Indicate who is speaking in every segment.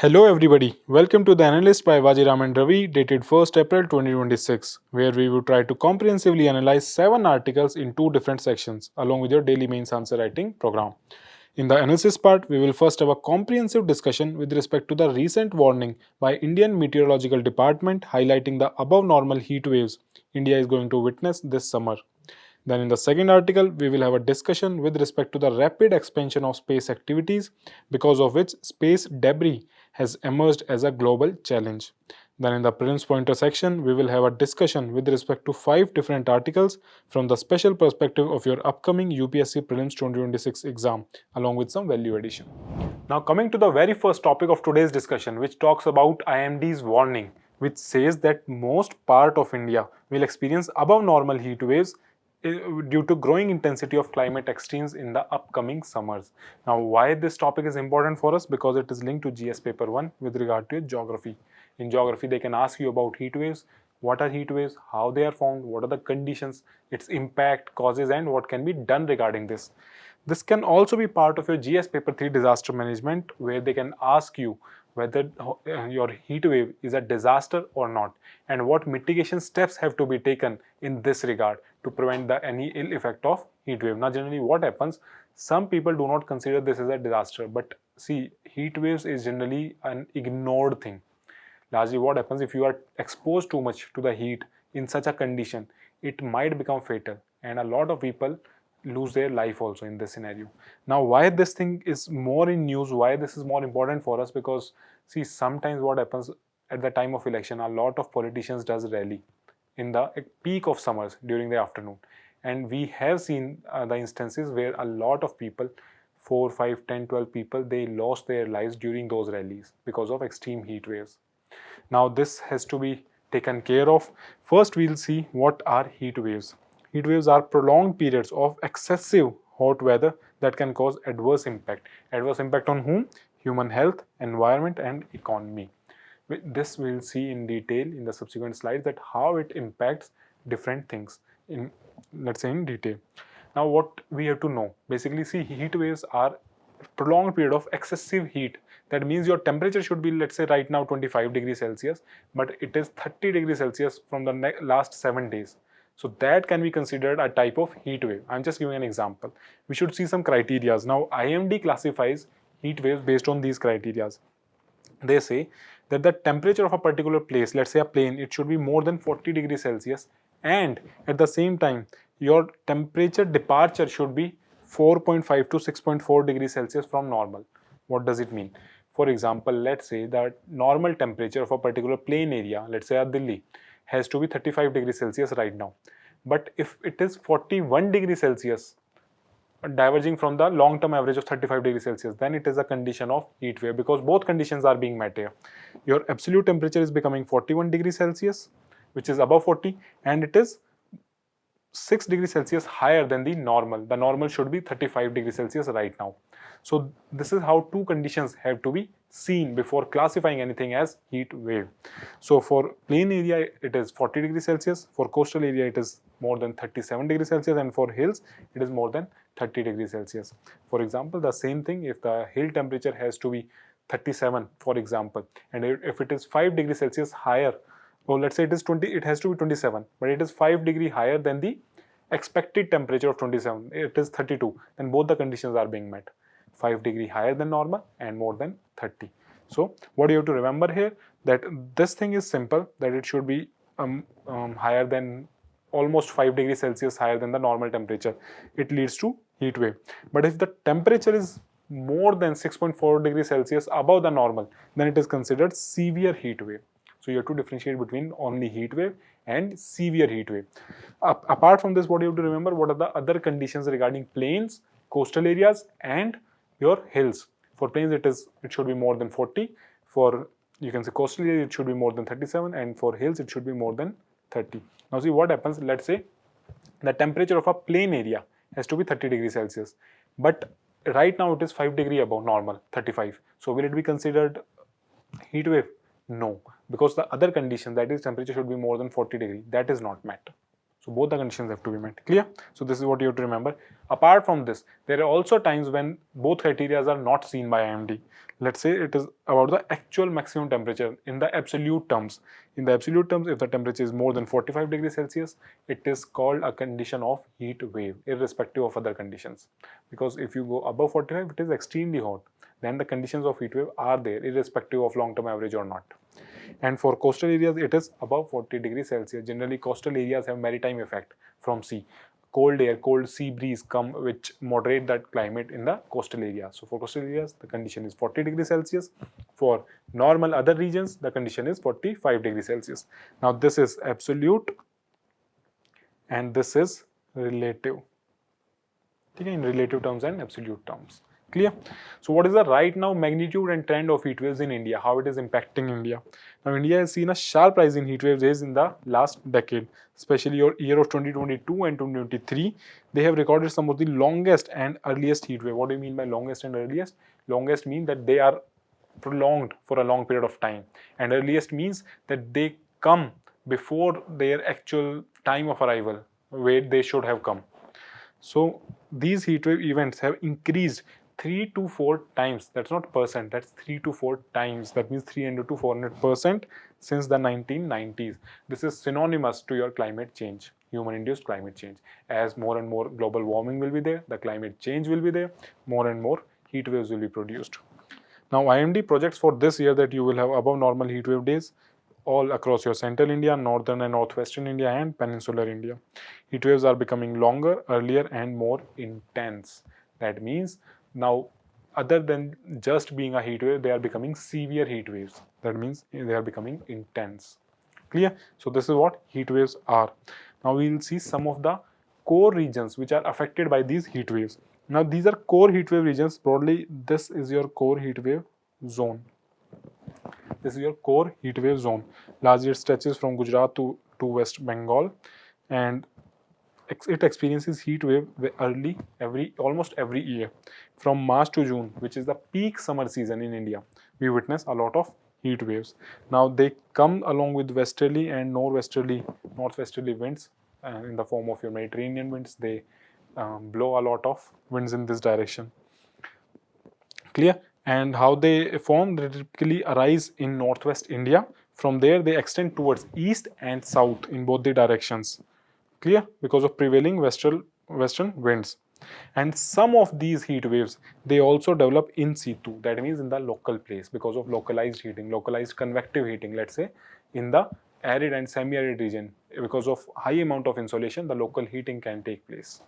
Speaker 1: Hello everybody, welcome to the Analyst by Vajiram and Ravi dated 1st April 2026, where we will try to comprehensively analyze 7 articles in 2 different sections along with your daily mains answer writing program. In the analysis part, we will first have a comprehensive discussion with respect to the recent warning by Indian Meteorological Department highlighting the above normal heat waves India is going to witness this summer. Then, in the second article, we will have a discussion with respect to the rapid expansion of space activities, because of which space debris has emerged as a global challenge. Then, in the prelims pointer section, we will have a discussion with respect to 5 different articles from the special perspective of your upcoming UPSC Prelims 2026 exam, along with some value addition. Now, coming to the very first topic of today's discussion, which talks about IMD's warning, which says that most part of India will experience above normal heat waves due to growing intensity of climate extremes in the upcoming summers. Now, why this topic is important for us? Because it is linked to GS paper 1 with regard to geography. In geography, they can ask you about heat waves, what are heat waves, how they are formed, what are the conditions, its impact, causes, and what can be done regarding this. This can also be part of your GS paper 3 disaster management, where they can ask you whether your heat wave is a disaster or not, and what mitigation steps have to be taken in this regard to prevent any ill effect of heat wave. Now, generally what happens, some people do not consider this as a disaster, but see, heat waves is generally an ignored thing. Largely what happens, if you are exposed too much to the heat in such a condition, it might become fatal, and a lot of people lose their life also in this scenario. Now, why this thing is more in news, why this is more important for us, because see, sometimes what happens at the time of election, a lot of politicians does rally in the peak of summers during the afternoon, and we have seen the instances where a lot of people, 4 5 10 12 people, they lost their lives during those rallies because of extreme heat waves. Now, this has to be taken care of. First, we'll see what are heat waves. Heat waves are prolonged periods of excessive hot weather that can cause adverse impact. Adverse impact on whom? Human health, environment, and economy. This we'll see in detail in the subsequent slides, that how it impacts different things in, let's say, in detail. Now, what we have to know, basically, see, heat waves are prolonged period of excessive heat. That means your temperature should be, let's say, right now 25 degrees Celsius, but it is 30 degrees Celsius from the last 7 days. So that can be considered a type of heat wave. I'm just giving an example. We should see some criterias. Now, IMD classifies heat waves based on these criterias. They say that the temperature of a particular place, let's say a plane, it should be more than 40 degrees Celsius, and at the same time your temperature departure should be 4.5 to 6.4 degrees Celsius from normal. What does it mean? For example, let's say that normal temperature of a particular plane area, let's say at Delhi, has to be 35 degrees Celsius right now. But if it is 41 degrees Celsius, diverging from the long-term average of 35 degrees Celsius, then it is a condition of heat wave, because both conditions are being met here. Your absolute temperature is becoming 41 degrees Celsius, which is above 40, and it is 6 degrees Celsius higher than the normal. The normal should be 35 degrees Celsius right now. So this is how two conditions have to be seen before classifying anything as heat wave. So for plain area, it is 40 degrees Celsius. For coastal area, it is more than 37 degrees Celsius, and for hills, it is more than 30 degrees Celsius. For example, the same thing, if the hill temperature has to be 37, for example, and if it is 5 degrees Celsius higher, or let's say it is 20, it has to be 27, but it is 5 degree higher than the expected temperature of 27, it is 32, then both the conditions are being met. 5 degree higher than normal and more than 30. So what you have to remember here, that this thing is simple, that it should be higher than, almost 5 degrees Celsius higher than the normal temperature. It leads to heat wave. But if the temperature is more than 6.4 degrees Celsius above the normal, then it is considered severe heat wave. So you have to differentiate between only heat wave and severe heat wave. Apart from this, what you have to remember, what are the other conditions regarding plains, coastal areas, and your hills. For plains, it should be more than 40. For, you can say, coastal area, it should be more than 37, and for hills, it should be more than 30. Now see what happens. Let's say the temperature of a plain area has to be 30 degrees Celsius, but right now it is 5 degree above normal, 35. So will it be considered heat wave? No, because the other condition, that is temperature should be more than 40 degree, that is not met. So both the conditions have to be met. Clear? So this is what you have to remember. Apart from this, there are also times when both criteria are not seen by IMD. let's say it is about the actual maximum temperature in the absolute terms. In the absolute terms, if the temperature is more than 45 degrees Celsius, it is called a condition of heat wave, irrespective of other conditions. Because if you go above 45, it is extremely hot. Then the conditions of heat wave are there, irrespective of long-term average or not. And for coastal areas, it is above 40 degrees Celsius. Generally, coastal areas have maritime effect from sea. Cold air, cold sea breeze come which moderate that climate in the coastal area. So for coastal areas, the condition is 40 degrees Celsius. For normal other regions, the condition is 45 degrees Celsius. Now this is absolute and this is relative. Okay, in relative terms and absolute terms. Clear? So what is the right now magnitude and trend of heat waves in India? How it is impacting India? Now India has seen a sharp rise in heat waves in the last decade, especially your year of 2022 and 2023. They have recorded some of the longest and earliest heat wave. What do you mean by longest and earliest? Longest means that they are prolonged for a long period of time, and earliest means that they come before their actual time of arrival, where they should have come. So these heatwave events have increased 3 to 4 times. That's not percent, that's 3 to 4 times. That means 300 to 400% since the 1990s. This is synonymous to your climate change, human induced climate change. As more and more global warming will be there, the climate change will be there, more and more heat waves will be produced. Now IMD projects for this year that you will have above normal heat wave days all across your central India, northern and northwestern India, and peninsular India. Heat waves are becoming longer, earlier, and more intense. That means now, other than just being a heat wave, they are becoming severe heat waves. That means they are becoming intense. Clear? So this is what heat waves are. Now we will see some of the core regions which are affected by these heat waves. Now these are core heat wave regions. Broadly, this is your core heat wave zone. This is your core heat wave zone. Largely it stretches from Gujarat to West Bengal, and it experiences heat wave almost every year. From March to June, which is the peak summer season in India, we witness a lot of heat waves. Now they come along with westerly and northwesterly winds in the form of your Mediterranean winds. They blow a lot of winds in this direction. Clear? And how they form, they typically arise in northwest India. From there they extend towards east and south in both the directions. Clear? Because of prevailing western winds. And some of these heat waves, they also develop in situ, that means in the local place, because of localized heating, localized convective heating. Let's say in the arid and semi-arid region, because of high amount of insolation, the local heating can take place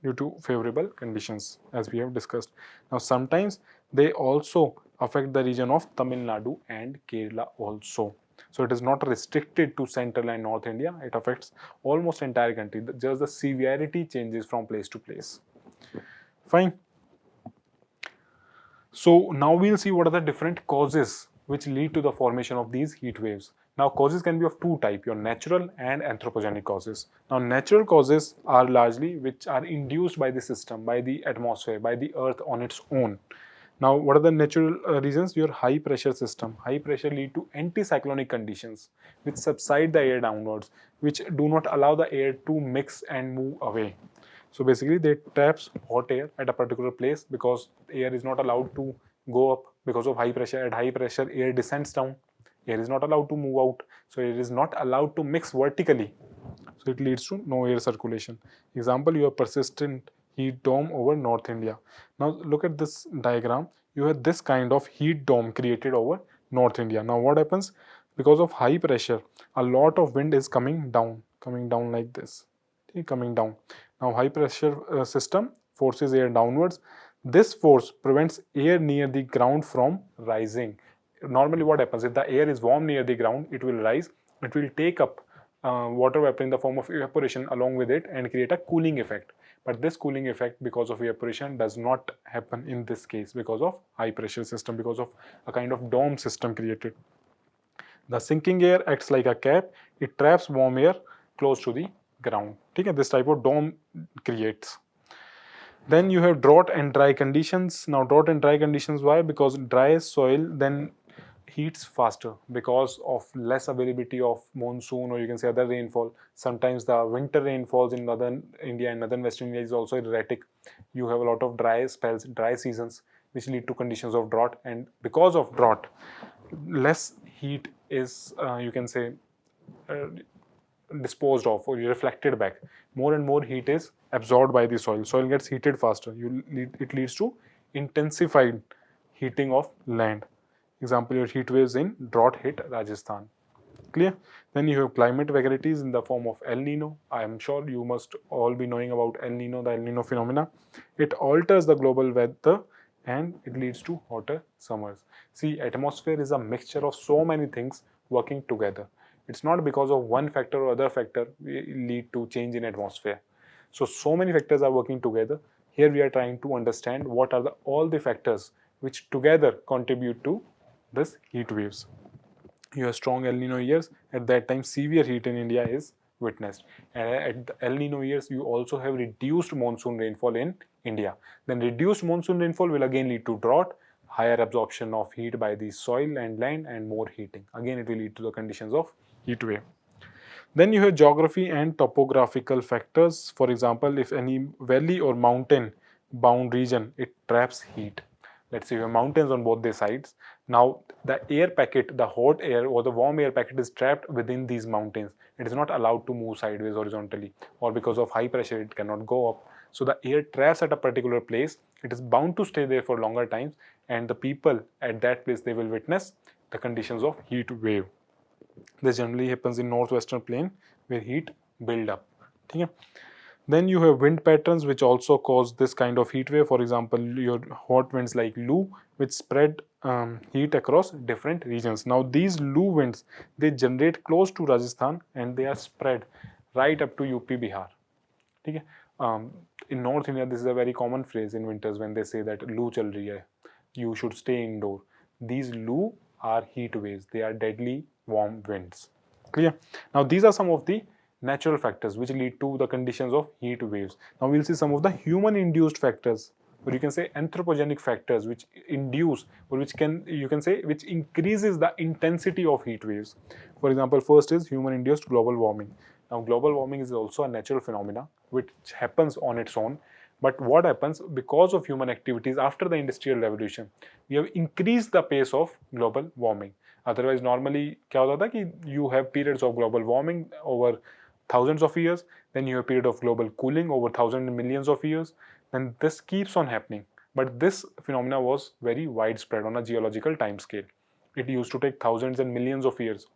Speaker 1: due to favorable conditions, as we have discussed. Now sometimes they also affect the region of Tamil Nadu and Kerala also. So it is not restricted to central and north India. It affects almost entire country. Just the severity changes from place to place. Fine. So now we'll see what are the different causes which lead to the formation of these heat waves. Now causes can be of two types, your natural and anthropogenic causes. Now natural causes are largely which are induced by the system, by the atmosphere, by the earth on its own. Now what are the natural reasons? Your high pressure system. High pressure lead to anticyclonic conditions which subside the air downwards, which do not allow the air to mix and move away. So basically they traps hot air at a particular place because air is not allowed to go up because of high pressure. At high pressure air descends down. Air is not allowed to move out. So it is not allowed to mix vertically. So it leads to no air circulation. Example, you have persistent heat dome over North India. Now look at this diagram. You have this kind of heat dome created over North India. Now what happens? Because of high pressure, a lot of wind is coming down like this. Okay, coming down. Now high pressure system forces air downwards. This force prevents air near the ground from rising. Normally what happens, if the air is warm near the ground, it will rise, it will take up water vapor in the form of evaporation along with it and create a cooling effect. But this cooling effect because of evaporation does not happen in this case because of high pressure system, because of a kind of dome system created. The sinking air acts like a cap. It traps warm air close to the ground. Okay, this type of dome creates. Then you have drought and dry conditions. Now drought and dry conditions, why? Because dry soil then heats faster because of less availability of monsoon, or you can say other rainfall. Sometimes the winter rainfalls in northern India and northern western India is also erratic. You have a lot of dry spells, dry seasons. which lead to conditions of drought, and because of drought, less heat is you can say uh, disposed of or reflected back. More and more heat is absorbed by the soil. Soil gets heated faster. It leads to intensified heating of land. Example, your heat waves in drought hit Rajasthan. Clear? Then you have climate varieties in the form of El Nino. I am sure you must all be knowing about El Nino, the El Nino phenomena. It alters the global weather and it leads to hotter summers. See, atmosphere is a mixture of so many things working together. It's not because of one factor or other factor lead to change in atmosphere. So many factors are working together. Here we are trying to understand what are all the factors which together contribute to this heat waves. You have strong El Nino years. At that time, severe heat in India is witnessed. And at the El Nino years, you also have reduced monsoon rainfall in India. Then reduced monsoon rainfall will again lead to drought, higher absorption of heat by the soil and land, and more heating. Again, it will lead to the conditions of heat wave. Then you have geography and topographical factors. For example, if any valley or mountain bound region, it traps heat. Let's say you have mountains on both the sides. Now the air packet, the hot air or the warm air packet is trapped within these mountains. It is not allowed to move sideways horizontally, or because of high pressure it cannot go up. So the air traps at a particular place. It is bound to stay there for longer times, and the people at that place, they will witness the conditions of heat wave. This generally happens in northwestern plain where heat build up. Okay? Then you have wind patterns which also cause this kind of heat wave. For example, your hot winds like Lu, which spread heat across different regions. Now these Lu winds, they generate close to Rajasthan and they are spread right up to UP Bihar. Okay? In North India, this is a very common phrase in winters when they say that Lu chal rahi hai, you should stay indoor. These Lu are heat waves. They are deadly warm winds. Clear? Now these are some of the natural factors which lead to the conditions of heat waves. Now we'll see some of the human induced factors, or you can say anthropogenic factors, which induce, or which you can say which increases the intensity of heat waves. For example, first is human induced global warming. Now global warming is also a natural phenomena which happens on its own. But what happens because of human activities after the industrial revolution, we have increased the pace of global warming. Otherwise normally क्या होता था कि you have periods of global warming over thousands of years, then you have a period of global cooling over thousands and millions of years, then this keeps on happening. But this phenomena was very widespread on a geological time scale. It used to take thousands and millions of years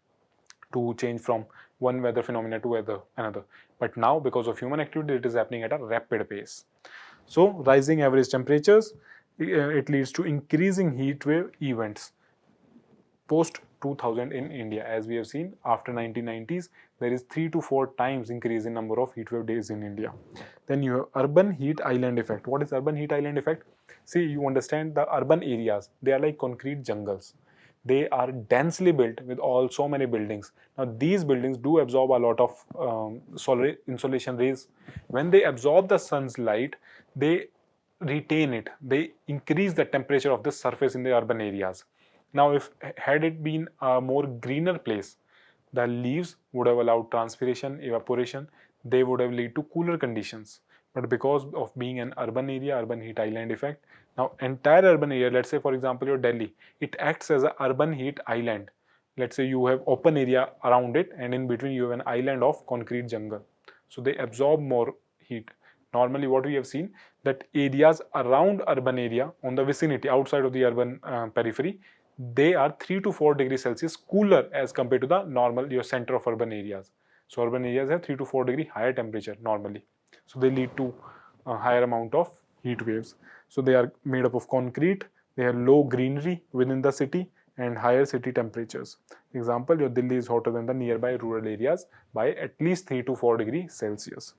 Speaker 1: to change from one weather phenomena to another. But now, because of human activity, it is happening at a rapid pace. So, rising average temperatures, it leads to increasing heat wave events. Post 2000 in India, as we have seen after 1990s, there is 3 to 4 times increase in number of heat wave days in India. Then you have urban heat island effect. What is urban heat island effect? See, you understand the urban areas, they are like concrete jungles. They are densely built with so many buildings. Now these buildings do absorb a lot of solar insolation rays. When they absorb the sun's light, they retain it. They increase the temperature of the surface in the urban areas. Now, if had it been a more greener place, the leaves would have allowed transpiration, evaporation. They would have led to cooler conditions. But because of being an urban area, urban heat island effect, now entire urban area, let's say for example your Delhi, it acts as an urban heat island. Let's say you have open area around it, and in between you have an island of concrete jungle. So they absorb more heat. Normally what we have seen, that areas around urban area, on the vicinity outside of the urban periphery, they are 3 to 4 degrees Celsius cooler as compared to the normal your center of urban areas. So urban areas have 3 to 4 degree higher temperature normally. So they lead to a higher amount of heat waves. So they are made up of concrete, they have low greenery within the city and higher city temperatures. Example, your Delhi is hotter than the nearby rural areas by at least 3 to 4 degrees Celsius.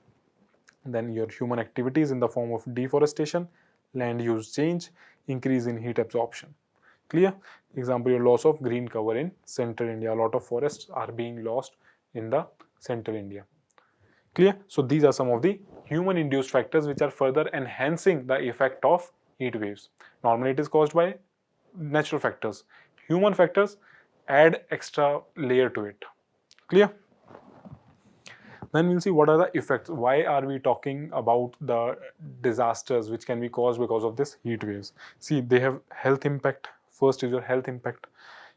Speaker 1: Then your human activities in the form of deforestation, land use change, increase in heat absorption. Clear? Example, your loss of green cover in central India. A lot of forests are being lost in the central India. Clear? So these are some of the human induced factors which are further enhancing the effect of heat waves. Normally it is caused by natural factors. Human factors add extra layer to it. Clear? Then we'll see what are the effects. Why are we talking about the disasters which can be caused because of this heat waves? See, they have health impact. First is your health impact.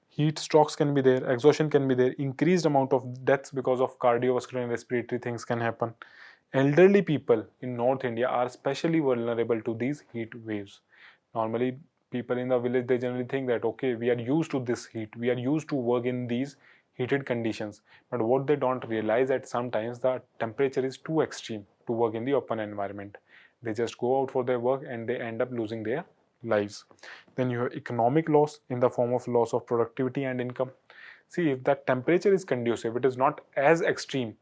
Speaker 1: Heat strokes can be there, exhaustion can be there, increased amount of deaths because of cardiovascular and respiratory things can happen. Elderly people in North India are especially vulnerable to these heat waves. Normally, people in the village, they generally think that, okay, we are used to this heat, we are used to work in these heated conditions. But what they don't realize that sometimes the temperature is too extreme to work in the open environment. They just go out for their work and they end up losing their lives. Then you have economic loss in the form of loss of productivity and income. See, if that temperature is conducive, it is not as extreme,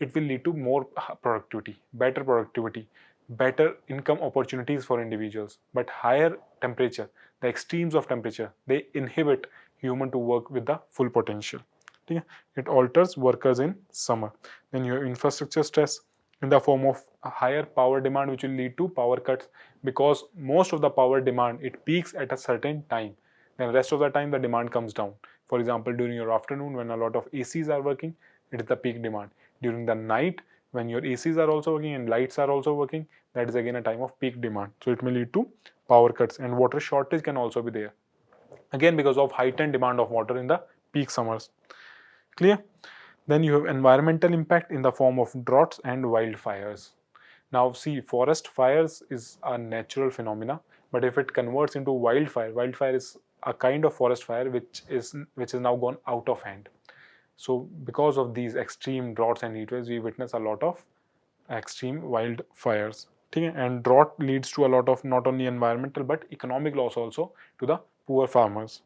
Speaker 1: it will lead to more productivity, better income opportunities for individuals. But higher temperature, the extremes of temperature, they inhibit human to work with the full potential. It alters workers in summer. Then you have infrastructure stress in the form of a higher power demand, which will lead to power cuts, because most of the power demand, it peaks at a certain time. Then rest of the time the demand comes down. For example, during your afternoon when a lot of ACs are working, it is the peak demand. During the night when your ACs are also working and lights are also working, that is again a time of peak demand. So it may lead to power cuts, and water shortage can also be there, again because of heightened demand of water in the peak summers. Clear? Then you have environmental impact in the form of droughts and wildfires. Now see, forest fires is a natural phenomena, but if it converts into wildfire is a kind of forest fire which is now gone out of hand. So because of these extreme droughts and heat waves, we witness a lot of extreme wildfires. And drought leads to a lot of not only environmental but economic loss also to the poor farmers.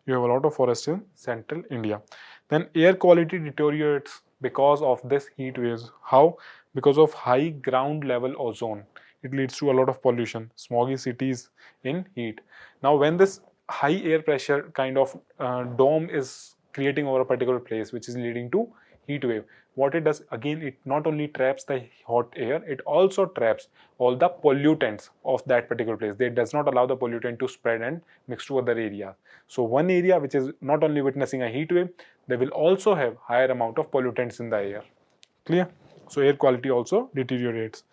Speaker 1: You have a lot of forests in central India. Then air quality deteriorates because of this heat waves. How? Because of high ground level ozone. It leads to a lot of pollution, smoggy cities in heat. Now when this high air pressure kind of dome is creating over a particular place, which is leading to heat wave, what it does, again, it not only traps the hot air, it also traps all the pollutants of that particular place. It does not allow the pollutant to spread and mix to other areas. So one area which is not only witnessing a heat wave, they will also have higher amount of pollutants in the air. Clear? So air quality also deteriorates.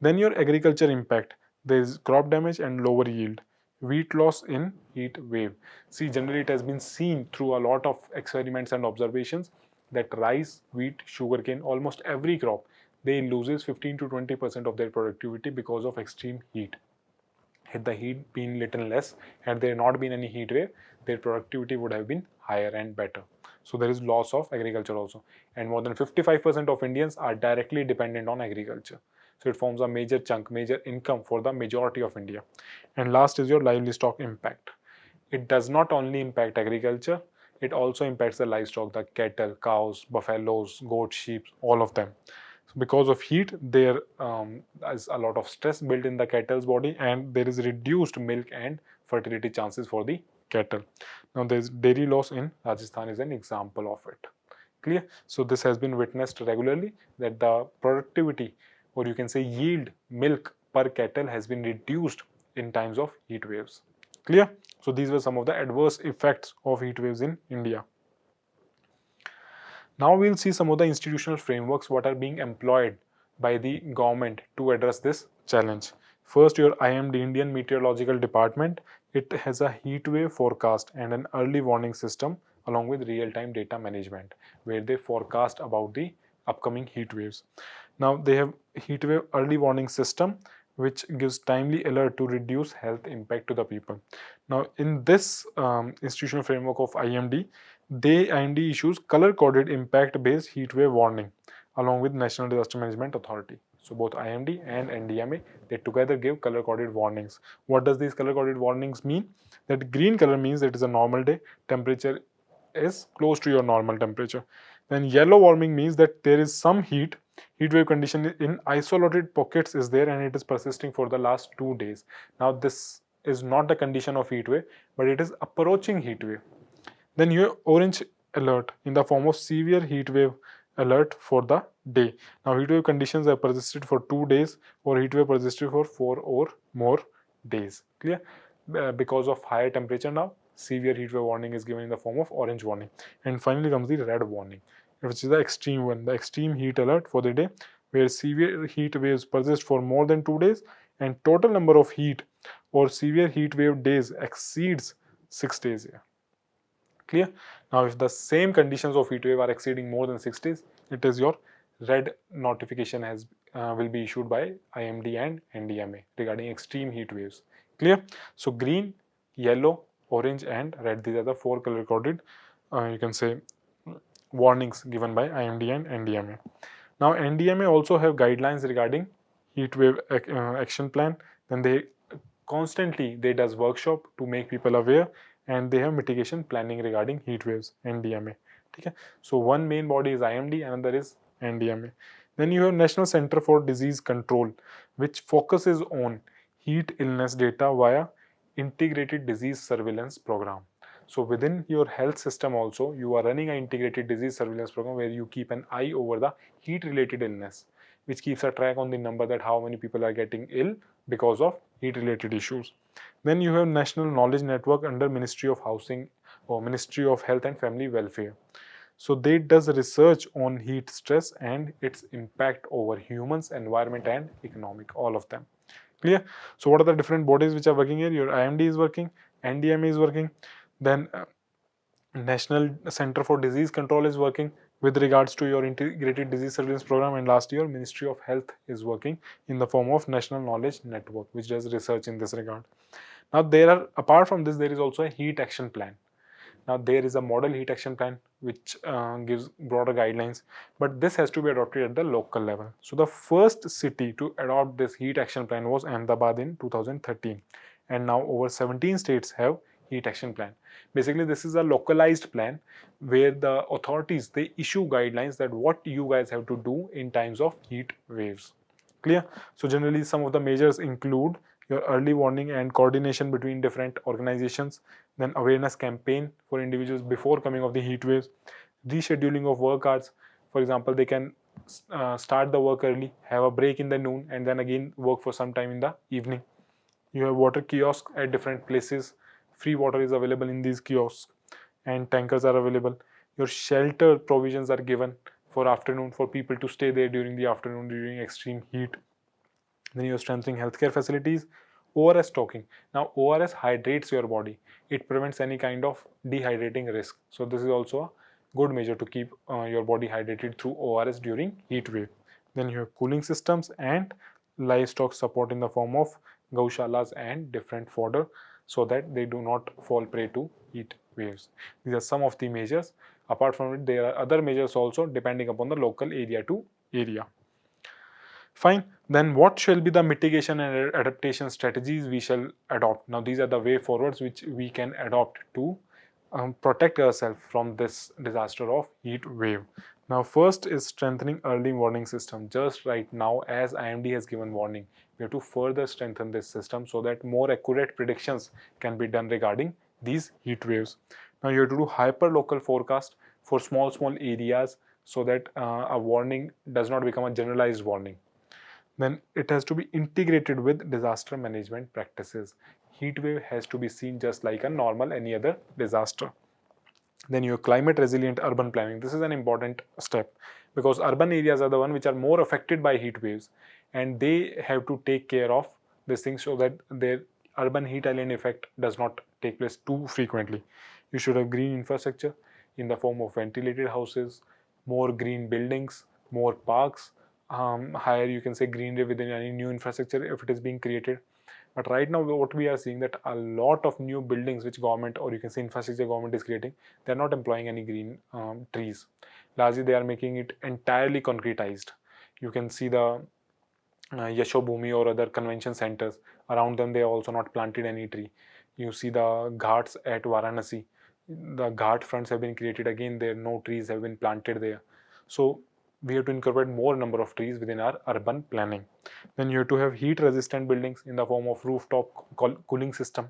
Speaker 1: Then your agriculture impact. There is crop damage and lower yield. Wheat loss in heat wave. See, generally it has been seen through a lot of experiments and observations that rice, wheat, sugarcane, almost every crop, they loses 15 to 20% of their productivity because of extreme heat. Had the heat been little less, had there not been any heat wave, their productivity would have been higher and better. So there is loss of agriculture also. And more than 55% of Indians are directly dependent on agriculture. So it forms a major chunk, major income for the majority of India. And last is your livestock impact. It does not only impact agriculture, it also impacts the livestock, the cattle, cows, buffaloes, goats, sheep, all of them. So because of heat, there is a lot of stress built in the cattle's body, and there is reduced milk and fertility chances for the cattle. Now there is dairy loss in Rajasthan is an example of it. Clear? So this has been witnessed regularly, that the productivity, or you can say yield, milk per cattle has been reduced in times of heat waves. Clear? So these were some of the adverse effects of heat waves in India. Now we'll see some of the institutional frameworks what are being employed by the government to address this challenge. First, your IMD, Indian Meteorological Department, it has a heat wave forecast and an early warning system along with real-time data management, where they forecast about the upcoming heat waves. Now they have heat wave early warning system, which gives timely alert to reduce health impact to the people. Now in this institutional framework of IMD, IMD issues color-coded impact-based heat wave warning along with National Disaster Management Authority. So both IMD and NDMA, they together give color-coded warnings. What does these color-coded warnings mean? That green color means it is a normal day, temperature is close to your normal temperature. Then yellow warning means that there is some heat wave condition in isolated pockets is there and it is persisting for the last 2 days. Now this is not the condition of heat wave, but it is approaching heat wave. Then you have orange alert in the form of severe heat wave alert for the day. Now heat wave conditions have persisted for 2 days or heat wave persisted for 4 or more days. Clear? Because of higher temperature now, severe heat wave warning is given in the form of orange warning. And finally comes the red warning. which is the extreme one, the extreme heat alert for the day, where severe heat waves persist for more than 2 days and total number of heat or severe heat wave days exceeds 6 days. Yeah. Clear? Now, if the same conditions of heat wave are exceeding more than 6 days, it is your red notification has will be issued by IMD and NDMA regarding extreme heat waves. Clear? So green, yellow, orange, and red. These are the 4 color coded. You can say warnings given by IMD and NDMA. Now, NDMA also have guidelines regarding heat wave action plan. Then they constantly they does workshop to make people aware, and they have mitigation planning regarding heat waves. NDMA. Okay. So one main body is IMD, another is NDMA. Then you have National Center for Disease Control, which focuses on heat illness data via integrated disease surveillance program. So within your health system also, you are running an integrated disease surveillance program where you keep an eye over the heat related illness, which keeps a track on the number that how many people are getting ill because of heat related issues. Then you have National Knowledge Network under Ministry of Housing or Ministry of Health and Family Welfare. So they does research on heat stress and its impact over humans, environment and economic, all of them. Clear? So what are the different bodies which are working here? Your IMD is working, NDMA is working, then National Center for Disease Control is working with regards to your integrated disease surveillance program, and last year Ministry of Health is working in the form of National Knowledge Network, which does research in this regard. Now there are, apart from this, there is also a heat action plan. Now there is a model heat action plan which gives broader guidelines, but this has to be adopted at the local level. So the first city to adopt this heat action plan was Ahmedabad in 2013, and now over 17 states have heat action plan. Basically this is a localized plan where the authorities they issue guidelines that what you guys have to do in times of heat waves. Clear? So generally some of the measures include your early warning and coordination between different organizations, then awareness campaign for individuals before coming of the heat waves, rescheduling of work hours. For example, they can start the work early, have a break in the noon, and then again work for some time in the evening. You have water kiosks at different places. Free water is available in these kiosks, and tankers are available. Your shelter provisions are given for afternoon for people to stay there during the afternoon during extreme heat. Then you're strengthening healthcare facilities. ORS stocking. Now ORS hydrates your body. It prevents any kind of dehydrating risk. So this is also a good measure to keep your body hydrated through ORS during heat wave. Then you have cooling systems and livestock support in the form of gaushalas and different fodder so that they do not fall prey to heat waves. These are some of the measures. Apart from it, there are other measures also depending upon the local area to area. Fine. Then what shall be the mitigation and adaptation strategies we shall adopt? Now these are the way forwards which we can adopt to protect ourselves from this disaster of heat wave. Now first is strengthening early warning system. Just right now as IMD has given warning, we have to further strengthen this system so that more accurate predictions can be done regarding these heat waves. Now you have to do hyper local forecast for small areas so that a warning does not become a generalized warning. Then it has to be integrated with disaster management practices. Heat wave has to be seen just like a normal any other disaster. Then your climate resilient urban planning. This is an important step because urban areas are the one which are more affected by heat waves, and they have to take care of these things so that their urban heat island effect does not take place too frequently. You should have green infrastructure in the form of ventilated houses, more green buildings, more parks, higher you can say greenery within any new infrastructure if it is being created. But right now what we are seeing that a lot of new buildings which government or you can say infrastructure government is creating, they are not employing any green trees. Largely they are making it entirely concretized. You can see the Yasho Bhumi or other convention centers around them, they are also not planted any tree. You see the ghats at Varanasi, the ghat fronts have been created, again there no trees have been planted there. So we have to incorporate more number of trees within our urban planning. Then you have to have heat resistant buildings in the form of rooftop cooling system,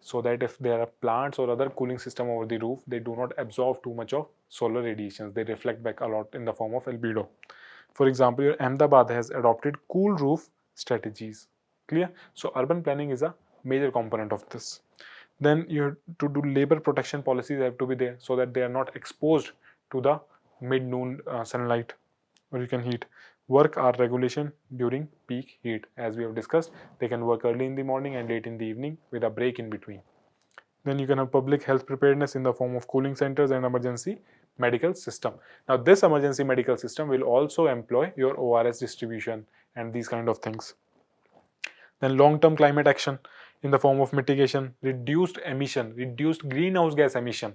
Speaker 1: so that if there are plants or other cooling system over the roof, they do not absorb too much of solar radiations, they reflect back a lot in the form of albedo. For example, your Ahmedabad has adopted cool roof strategies. Clear? So urban planning is a major component of this. Then you have to do labor protection policies have to be there so that they are not exposed to the mid-noon sunlight, or you can heat. Work or regulation during peak heat. As we have discussed, they can work early in the morning and late in the evening with a break in between. Then you can have public health preparedness in the form of cooling centers and emergency medical system. Now this emergency medical system will also employ your ORS distribution and these kind of things. Then long-term climate action in the form of mitigation, reduced emission, reduced greenhouse gas emission,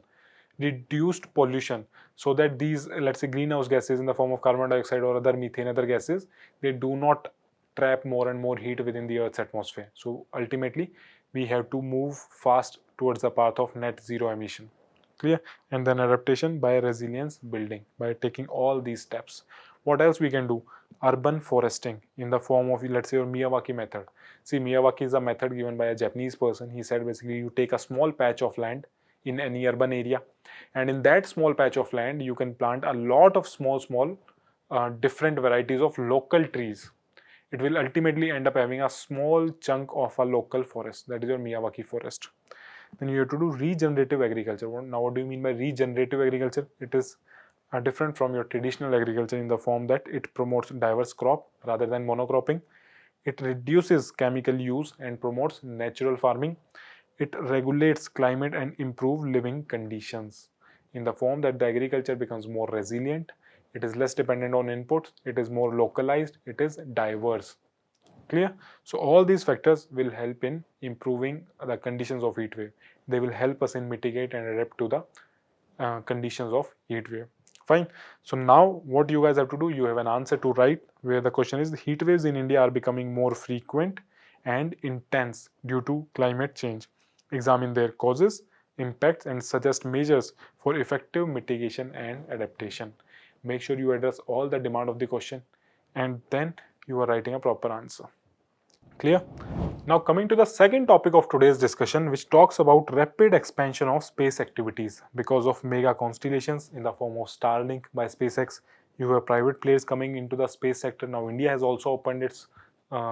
Speaker 1: reduced pollution, so that these, let's say, greenhouse gases in the form of carbon dioxide or other methane, other gases, they do not trap more and more heat within the Earth's atmosphere. So ultimately, we have to move fast towards the path of net zero emission. Clear? And then adaptation by resilience building, by taking all these steps. What else we can do? Urban foresting in the form of, let's say, your Miyawaki method. See, Miyawaki is a method given by a Japanese person. He said basically you take a small patch of land in any urban area, and in that small patch of land you can plant a lot of small different varieties of local trees. It will ultimately end up having a small chunk of a local forest. That is your Miyawaki forest. Then you have to do regenerative agriculture. Now what do you mean by regenerative agriculture? It is different from your traditional agriculture in the form that it promotes diverse crop rather than monocropping. It reduces chemical use and promotes natural farming. It regulates climate and improves living conditions in the form that the agriculture becomes more resilient, it is less dependent on inputs, it is more localized, it is diverse. Clear? So all these factors will help in improving the conditions of heat wave. They will help us in mitigate and adapt to the conditions of heat wave. Fine. So now what you guys have to do, you have an answer to write where the question is, the heat waves in India are becoming more frequent and intense due to climate change. Examine their causes, impacts, and suggest measures for effective mitigation and adaptation. Make sure you address all the demand of the question, and then you are writing a proper answer. Clear? Now coming to the second topic of today's discussion, which talks about rapid expansion of space activities because of mega constellations in the form of Starlink by SpaceX. You have private players coming into the space sector. Now India has also opened its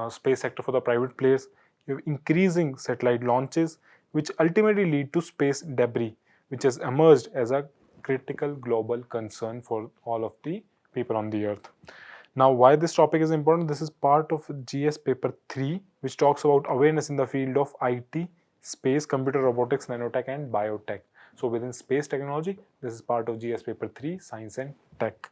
Speaker 1: space sector for the private players. You have increasing satellite launches, which ultimately lead to space debris, which has emerged as a critical global concern for all of the people on the earth. Now, why this topic is important? This is part of GS paper 3, which talks about awareness in the field of IT, space, computer robotics, nanotech, and biotech. So within space technology, this is part of GS paper 3, science and tech.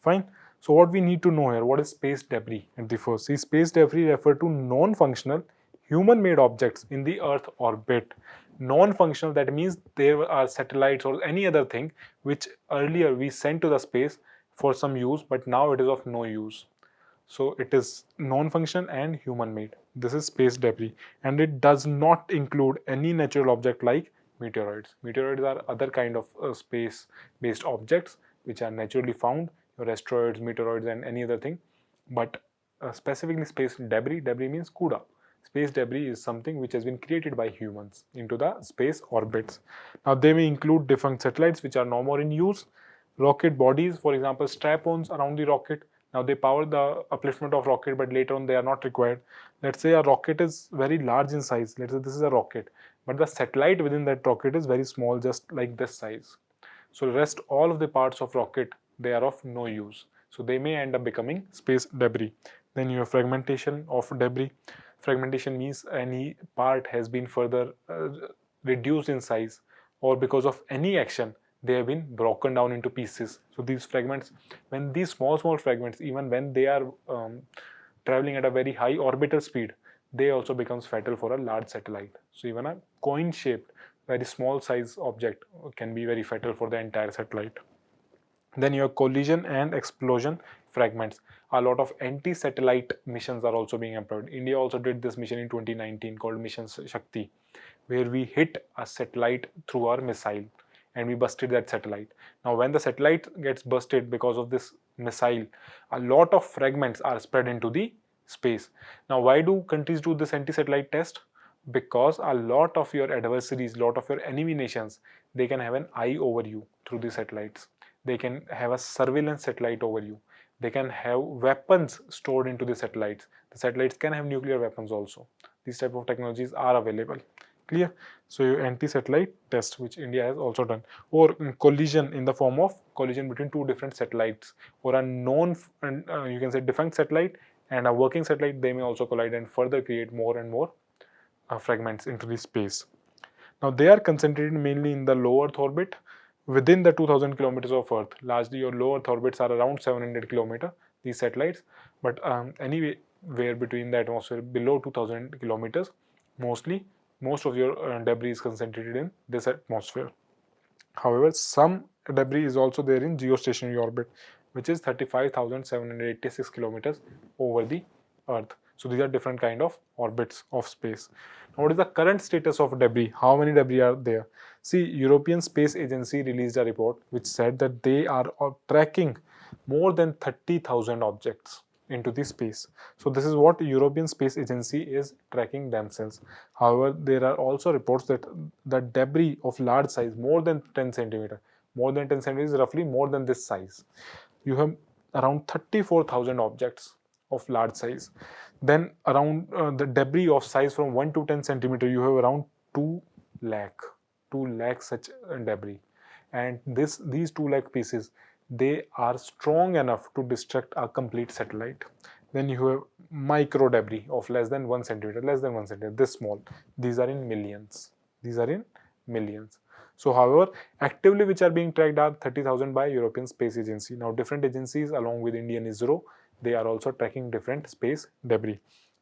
Speaker 1: Fine. So what we need to know here, what is space debris at the first? See, space debris refer to non-functional human-made objects in the Earth orbit. Non-functional, that means there are satellites or any other thing which earlier we sent to the space for some use, but now it is of no use. So it is non-functional and human-made. This is space debris, and it does not include any natural object like meteoroids. Meteoroids are other kind of space-based objects which are naturally found, your asteroids, meteoroids, and any other thing. But specifically space debris, debris means CUDA. Space debris is something which has been created by humans into the space orbits. Now they may include defunct satellites which are no more in use, rocket bodies, for example, strap-ons around the rocket. Now they power the upliftment of rocket, but later on they are not required. Let's say a rocket is very large in size. Let's say this is a rocket, but the satellite within that rocket is very small, just like this size. So the rest, all of the parts of rocket, they are of no use. So they may end up becoming space debris. Then you have fragmentation of debris. Fragmentation means any part has been further reduced in size, or because of any action they have been broken down into pieces. So these fragments, when these small fragments, even when they are traveling at a very high orbital speed, they also becomes fatal for a large satellite. So even a coin shaped very small size object can be very fatal for the entire satellite. Then your collision and explosion fragments. A lot of anti-satellite missions are also being employed. India also did this mission in 2019 called Mission Shakti, where we hit a satellite through our missile and we busted that satellite. Now when the satellite gets busted because of this missile, a lot of fragments are spread into the space. Now why do countries do this anti-satellite test? Because a lot of your adversaries, lot of your enemy nations, they can have an eye over you through the satellites. They can have a surveillance satellite over you. They can have weapons stored into the satellites. The satellites can have nuclear weapons also. These type of technologies are available Clear? So your anti-satellite test, which India has also done, or collision in the form of collision between two different satellites, or a known and you can say defunct satellite and a working satellite, they may also collide and further create more and more fragments into the space. Now they are concentrated mainly in the low Earth orbit within the 2000 kilometers of Earth. Largely your low Earth orbits are around 700 kilometer, these satellites, but anyway, where between the atmosphere below 2000 kilometers, most of your debris is concentrated in this atmosphere. However, some debris is also there in geostationary orbit, which is 35,786 kilometers over the Earth. So these are different kind of orbits of space. Now, what is the current status of debris? How many debris are there? See, European Space Agency released a report which said that they are tracking more than 30,000 objects into the space. So this is what European Space Agency is tracking themselves. However, there are also reports that the debris of large size, more than 10 centimeter, more than 10 centimeters, roughly more than this size, you have around 34,000 objects of large size. Then around the debris of size from 1 to 10 centimeter, you have around 2 lakh 2 lakh such debris. And these 2 lakh pieces, they are strong enough to destruct a complete satellite. Then you have micro debris of less than 1 centimeter, this small. These are in millions. So however, actively which are being tracked are 30,000 by European Space Agency. Now different agencies along with Indian ISRO, they are also tracking different space debris.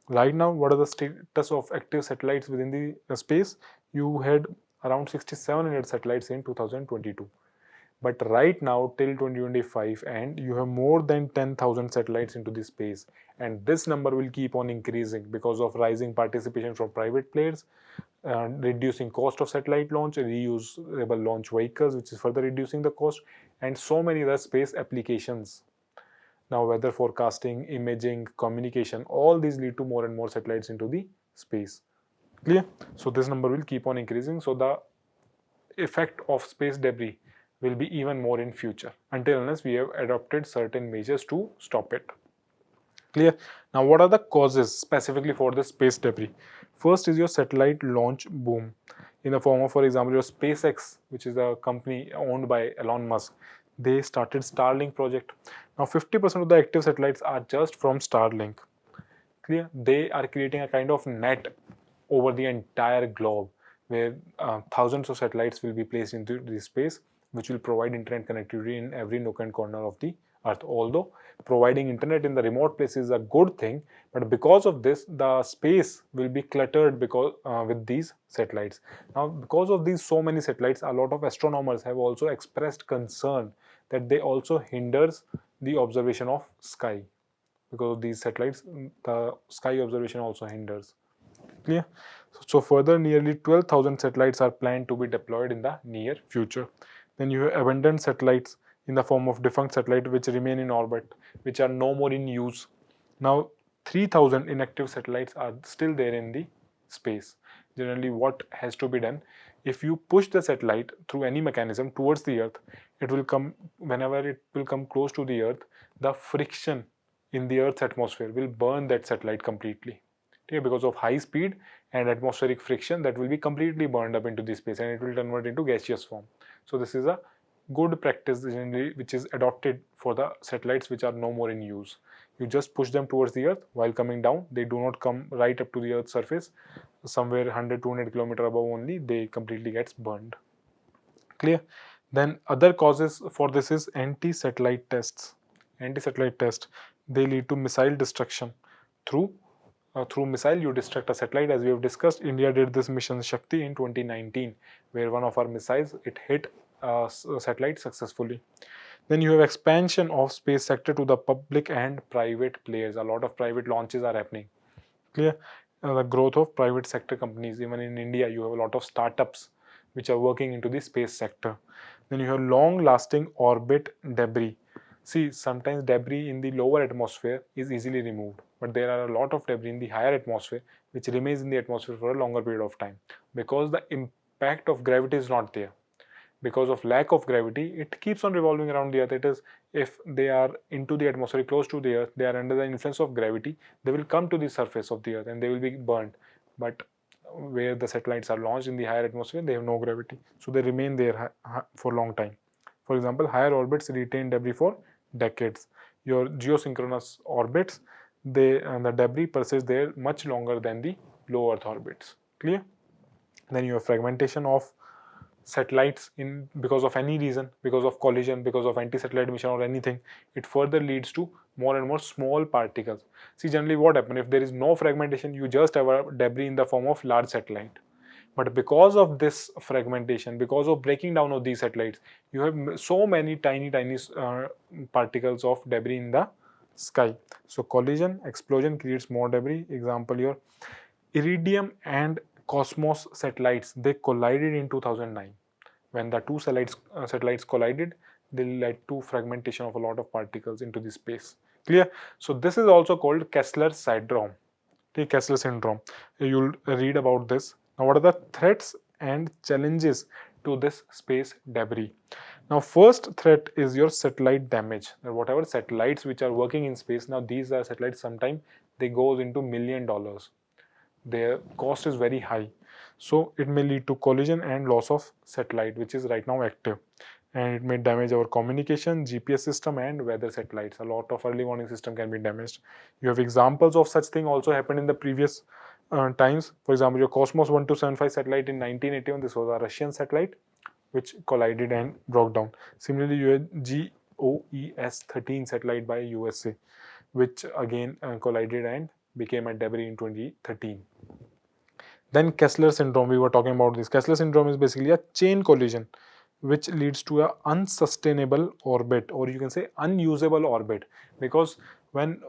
Speaker 1: Right now, what are the status of active satellites within the space? You had around 6,700 satellites in 2022. But right now till 2025, and you have more than 10,000 satellites into the space, and this number will keep on increasing because of rising participation from private players, reducing cost of satellite launch, reusable launch vehicles, which is further reducing the cost, and so many other space applications. Now weather forecasting, imaging, communication, all these lead to more and more satellites into the space. Clear? So this number will keep on increasing, so the effect of space debris will be even more in future, until unless we have adopted certain measures to stop it. Clear? Now what are the causes specifically for the space debris? First is your satellite launch boom in the form of, for example, your SpaceX, which is a company owned by Elon Musk. They started Starlink project. Now 50% of the active satellites are just from Starlink. Clear? They are creating a kind of net over the entire globe where thousands of satellites will be placed into the space, which will provide internet connectivity in every nook and corner of the Earth. Although providing internet in the remote places is a good thing, but because of this, the space will be cluttered because with these satellites. Now, because of these so many satellites, a lot of astronomers have also expressed concern that they also hinders the observation of sky. Because of these satellites, the sky observation also hinders. Clear? So further, nearly 12,000 satellites are planned to be deployed in the near future. Then you have abandoned satellites in the form of defunct satellites which remain in orbit, which are no more in use. Now 3,000 inactive satellites are still there in the space. Generally, what has to be done, if you push the satellite through any mechanism towards the Earth, it will come, whenever it will come close to the Earth, the friction in the Earth's atmosphere will burn that satellite completely. Okay, because of high speed and atmospheric friction, that will be completely burned up into the space and it will convert into gaseous form. So this is a good practice generally which is adopted for the satellites which are no more in use. You just push them towards the Earth. While coming down, they do not come right up to the Earth's surface. Somewhere 100-200 kilometer above only, they completely gets burned. Clear? Then other causes for this is anti-satellite tests. Anti-satellite test, they lead to missile destruction. Through missile you destruct a satellite. As we have discussed, India did this mission Shakti in 2019, where one of our missiles, it hit a satellite successfully. Then you have expansion of space sector to the public and private players. A lot of private launches are happening. Clear? The growth of private sector companies. Even in India, you have a lot of startups which are working into the space sector. Then you have long lasting orbit debris. See, sometimes debris in the lower atmosphere is easily removed, but there are a lot of debris in the higher atmosphere which remains in the atmosphere for a longer period of time because the impact of gravity is not there. Because of lack of gravity, it keeps on revolving around the Earth. It is, if they are into the atmosphere close to the Earth, they are under the influence of gravity, they will come to the surface of the Earth and they will be burned. But where the satellites are launched in the higher atmosphere, they have no gravity, so they remain there for a long time. For example, higher orbits retain debris for decades. Your geosynchronous orbits, the debris persists there much longer than the low Earth orbits. Clear? Then you have fragmentation of satellites in because of any reason, because of collision, because of anti-satellite mission or anything. It further leads to more and more small particles. See, generally what happens if there is no fragmentation, you just have a debris in the form of large satellite. But because of this fragmentation, because of breaking down of these satellites, you have so many tiny particles of debris in the sky. So collision, explosion creates more debris. Example, your Iridium and Cosmos satellites, they collided in 2009. When the two satellites collided, they led to fragmentation of a lot of particles into the space. Clear? So this is also called Kessler syndrome. Okay, Kessler syndrome. You'll read about this. Now, what are the threats and challenges to this space debris? Now, first threat is your satellite damage. Whatever satellites which are working in space, now these are satellites, sometimes they goes into $1 million. Their cost is very high, so it may lead to collision and loss of satellite which is right now active, and it may damage our communication, GPS system and weather satellites. A lot of early warning system can be damaged. You have examples of such thing also happened in the previous times. For example, your Cosmos 1275 satellite in 1981, this was a Russian satellite which collided and broke down. Similarly, you had GOES 13 satellite by USA, which again collided and became a debris in 2013. Then Kessler syndrome, we were talking about this. Kessler syndrome is basically a chain collision which leads to a unsustainable orbit, or you can say unusable orbit, because when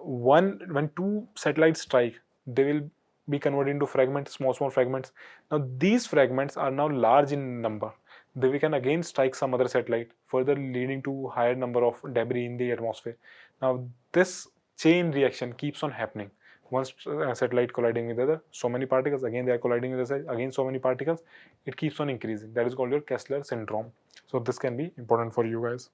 Speaker 1: two satellites strike, they will be converted into fragments, small fragments. Now these fragments are now large in number. Then we can again strike some other satellite, further leading to higher number of debris in the atmosphere. Now this chain reaction keeps on happening. Once satellite colliding with the other, so many particles, again they are colliding with the side, again so many particles, it keeps on increasing. That is called your Kessler syndrome. So this can be important for you guys.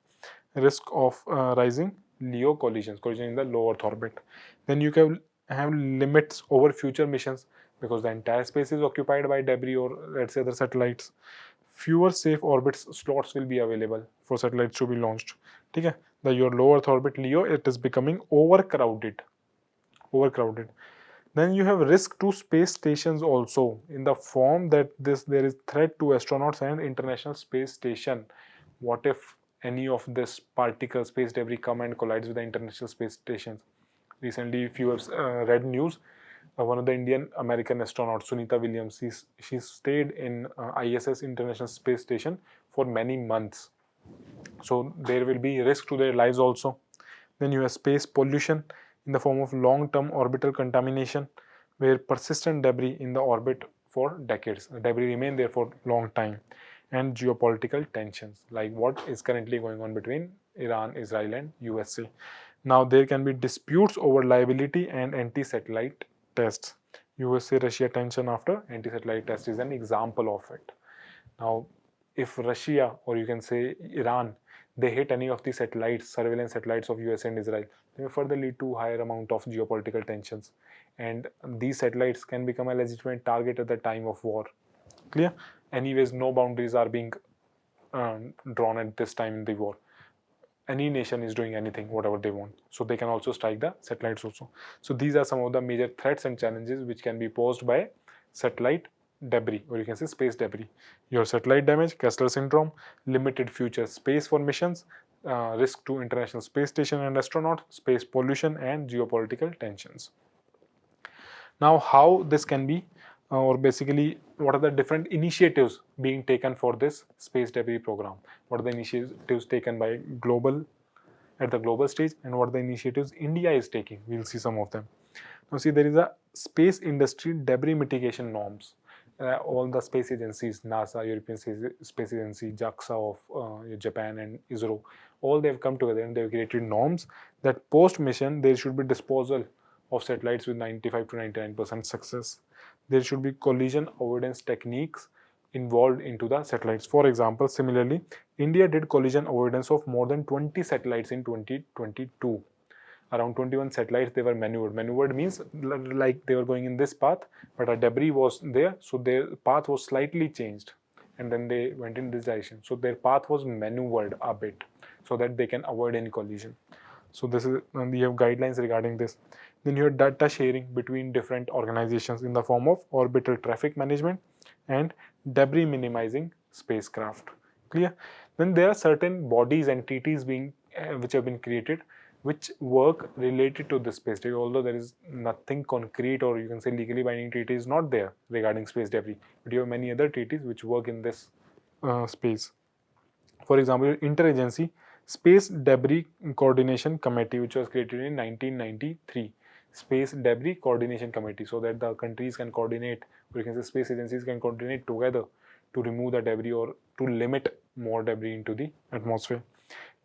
Speaker 1: Risk of rising LEO collision in the low Earth orbit. Then you can have limits over future missions because the entire space is occupied by debris or let's say other satellites. Fewer safe orbits slots will be available for satellites to be launched. Okay? Your low Earth orbit LEO, it is becoming overcrowded. Then you have risk to space stations also, in the form that there is threat to astronauts and International Space Station. What if any of this particle space debris come and collides with the International Space Stations? Recently, if you have read news, one of the Indian American astronauts, Sunita Williams, she stayed in ISS, International Space Station, for many months. So there will be risk to their lives also. Then you have space pollution in the form of long-term orbital contamination, where persistent debris in the orbit for decades. The debris remain there for long time. And geopolitical tensions, like what is currently going on between Iran, Israel and USA. Now there can be disputes over liability and anti-satellite tests. USA-Russia tension after anti-satellite test is an example of it. Now, if Russia, or you can say Iran, they hit any of the satellites, surveillance satellites of US and Israel, they may further lead to higher amount of geopolitical tensions. And these satellites can become a legitimate target at the time of war. Clear? Anyways, no boundaries are being drawn at this time in the war. Any nation is doing anything, whatever they want. So they can also strike the satellites also. So these are some of the major threats and challenges which can be posed by satellite debris, or you can say space debris. Your satellite damage, Kessler syndrome, limited future space for missions, risk to International Space Station and astronauts, space pollution and geopolitical tensions. Now how this can be, or basically what are the different initiatives being taken for this space debris program? What are the initiatives taken by at the global stage, and what are the initiatives India is taking? We'll see some of them. Now see, there is a space industry debris mitigation norms. All the space agencies, NASA, European Space Agency, JAXA of Japan and ISRO, all they have come together and they have created norms that post mission there should be disposal of satellites with 95 to 99% success. There should be collision avoidance techniques involved into the satellites. For example, similarly, India did collision avoidance of more than 20 satellites in 2022. around 21 satellites, they were maneuvered. Maneuvered means like they were going in this path, but a debris was there, so their path was slightly changed, and then they went in this direction. So their path was maneuvered a bit so that they can avoid any collision. So this is, and we have guidelines regarding this. Then you have data sharing between different organizations in the form of orbital traffic management and debris minimizing spacecraft. Clear? Then there are certain bodies, entities being which have been created, which work related to the space debris, although there is nothing concrete, or you can say legally binding treaty is not there regarding space debris, but you have many other treaties which work in this space. For example, Interagency Space Debris Coordination Committee, which was created in 1993. Space Debris Coordination Committee, so that the countries can coordinate, or you can say space agencies can coordinate together to remove the debris or to limit more debris into the atmosphere.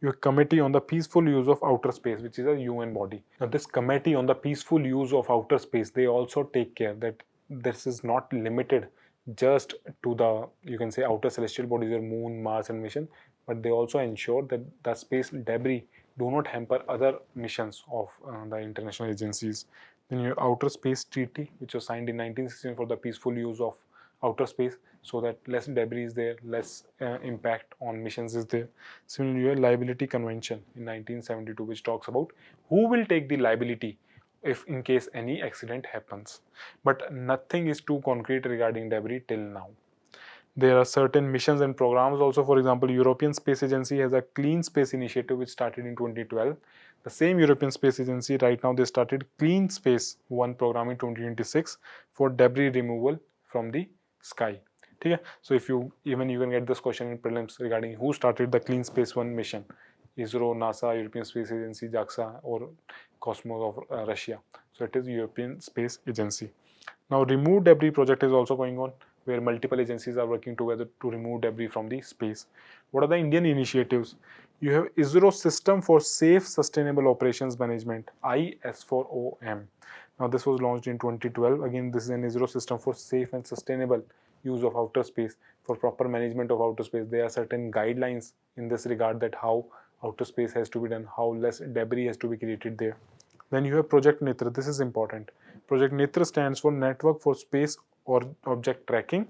Speaker 1: Your Committee on the Peaceful Use of Outer Space, which is a UN body. Now, this Committee on the Peaceful Use of Outer Space, they also take care that this is not limited just to the, you can say, outer celestial bodies or moon, Mars and mission, but they also ensure that the space debris do not hamper other missions of the international agencies. Then your Outer Space Treaty, which was signed in 1916 for the peaceful use of outer space, so that less debris is there, less impact on missions is there. Similarly, your Liability Convention in 1972, which talks about who will take the liability if in case any accident happens. But nothing is too concrete regarding debris till now. There are certain missions and programs also. For example, European Space Agency has a Clean Space Initiative which started in 2012. The same European Space Agency, right now they started Clean Space 1 program in 2026 for debris removal from the sky. Okay? So if you can get this question in prelims regarding who started the Clean Space 1 mission. ISRO, NASA, European Space Agency, JAXA, or Cosmos of Russia. So it is European Space Agency. Now, Remove Debris project is also going on, where multiple agencies are working together to remove debris from the space. What are the Indian initiatives? You have ISRO System for Safe Sustainable Operations Management, IS4OM. Now, this was launched in 2012. Again, this is an ISRO system for safe and sustainable use of outer space, for proper management of outer space. There are certain guidelines in this regard that how outer space has to be done, how less debris has to be created there. Then you have Project Nitra. This is important. Project Nitra stands for Network for Space or Object Tracking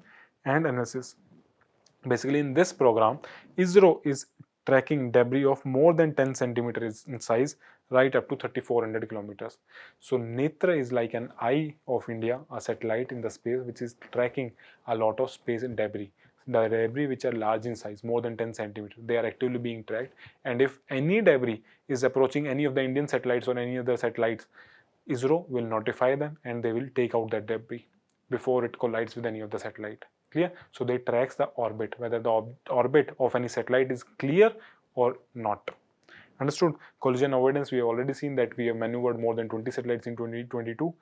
Speaker 1: and Analysis. Basically, in this program, ISRO is tracking debris of more than 10 centimeters in size right up to 3400 kilometers. So Netra is like an eye of India, a satellite in the space which is tracking a lot of space debris. The debris which are large in size, more than 10 centimeters, they are actively being tracked, and if any debris is approaching any of the Indian satellites or any other satellites, ISRO will notify them and they will take out that debris before it collides with any of the satellite. Clear? So they tracks the orbit, whether the orbit of any satellite is clear or not. Understood? Collision avoidance, we have already seen that we have maneuvered more than 20 satellites in 2022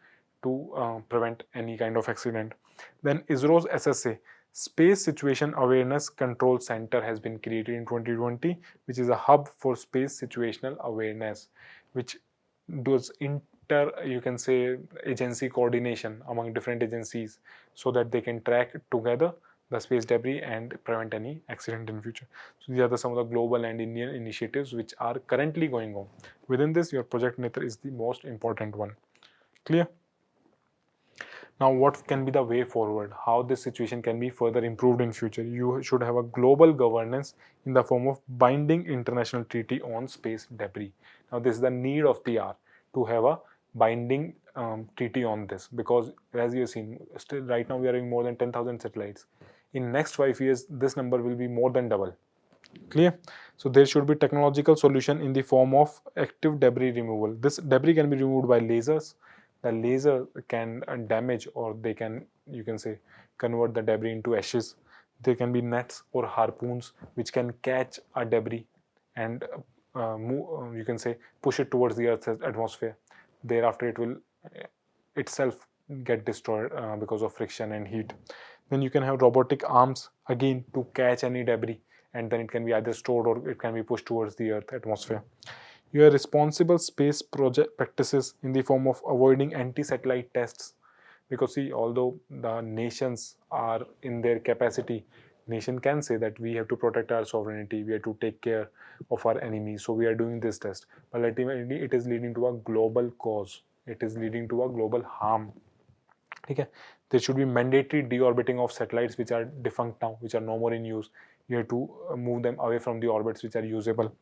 Speaker 1: to prevent any kind of accident. Then ISRO's SSA, Space Situation Awareness Control Center, has been created in 2020, which is a hub for space situational awareness, which does you can say agency coordination among different agencies so that they can track together the space debris and prevent any accident in future. So these are some of the global and Indian initiatives which are currently going on. Within this, your Project Nitra is the most important one. Clear? Now, what can be the way forward? How this situation can be further improved in future? You should have a global governance in the form of binding international treaty on space debris. Now, this is the need of the hour, to have a binding treaty on this, because as you have seen, still right now we are having more than 10,000 satellites. In next 5 years, this number will be more than double. Clear? So there should be technological solution in the form of active debris removal. This debris can be removed by lasers. The laser can damage, or they can, you can say, convert the debris into ashes. There can be nets or harpoons which can catch a debris and you can say push it towards the Earth's atmosphere. Thereafter, it will itself get destroyed because of friction and heat. Then you can have robotic arms again to catch any debris, and then it can be either stored or it can be pushed towards the Earth atmosphere. You have responsible space project practices in the form of avoiding anti-satellite tests, because see, although the nations are in their capacity Nation can say that we have to protect our sovereignty, we have to take care of our enemies, so we are doing this test. But ultimately, it is leading to a global cause. It is leading to a global harm. Okay, there should be mandatory deorbiting of satellites which are defunct now, which are no more in use. You have to move them away from the orbits which are usable.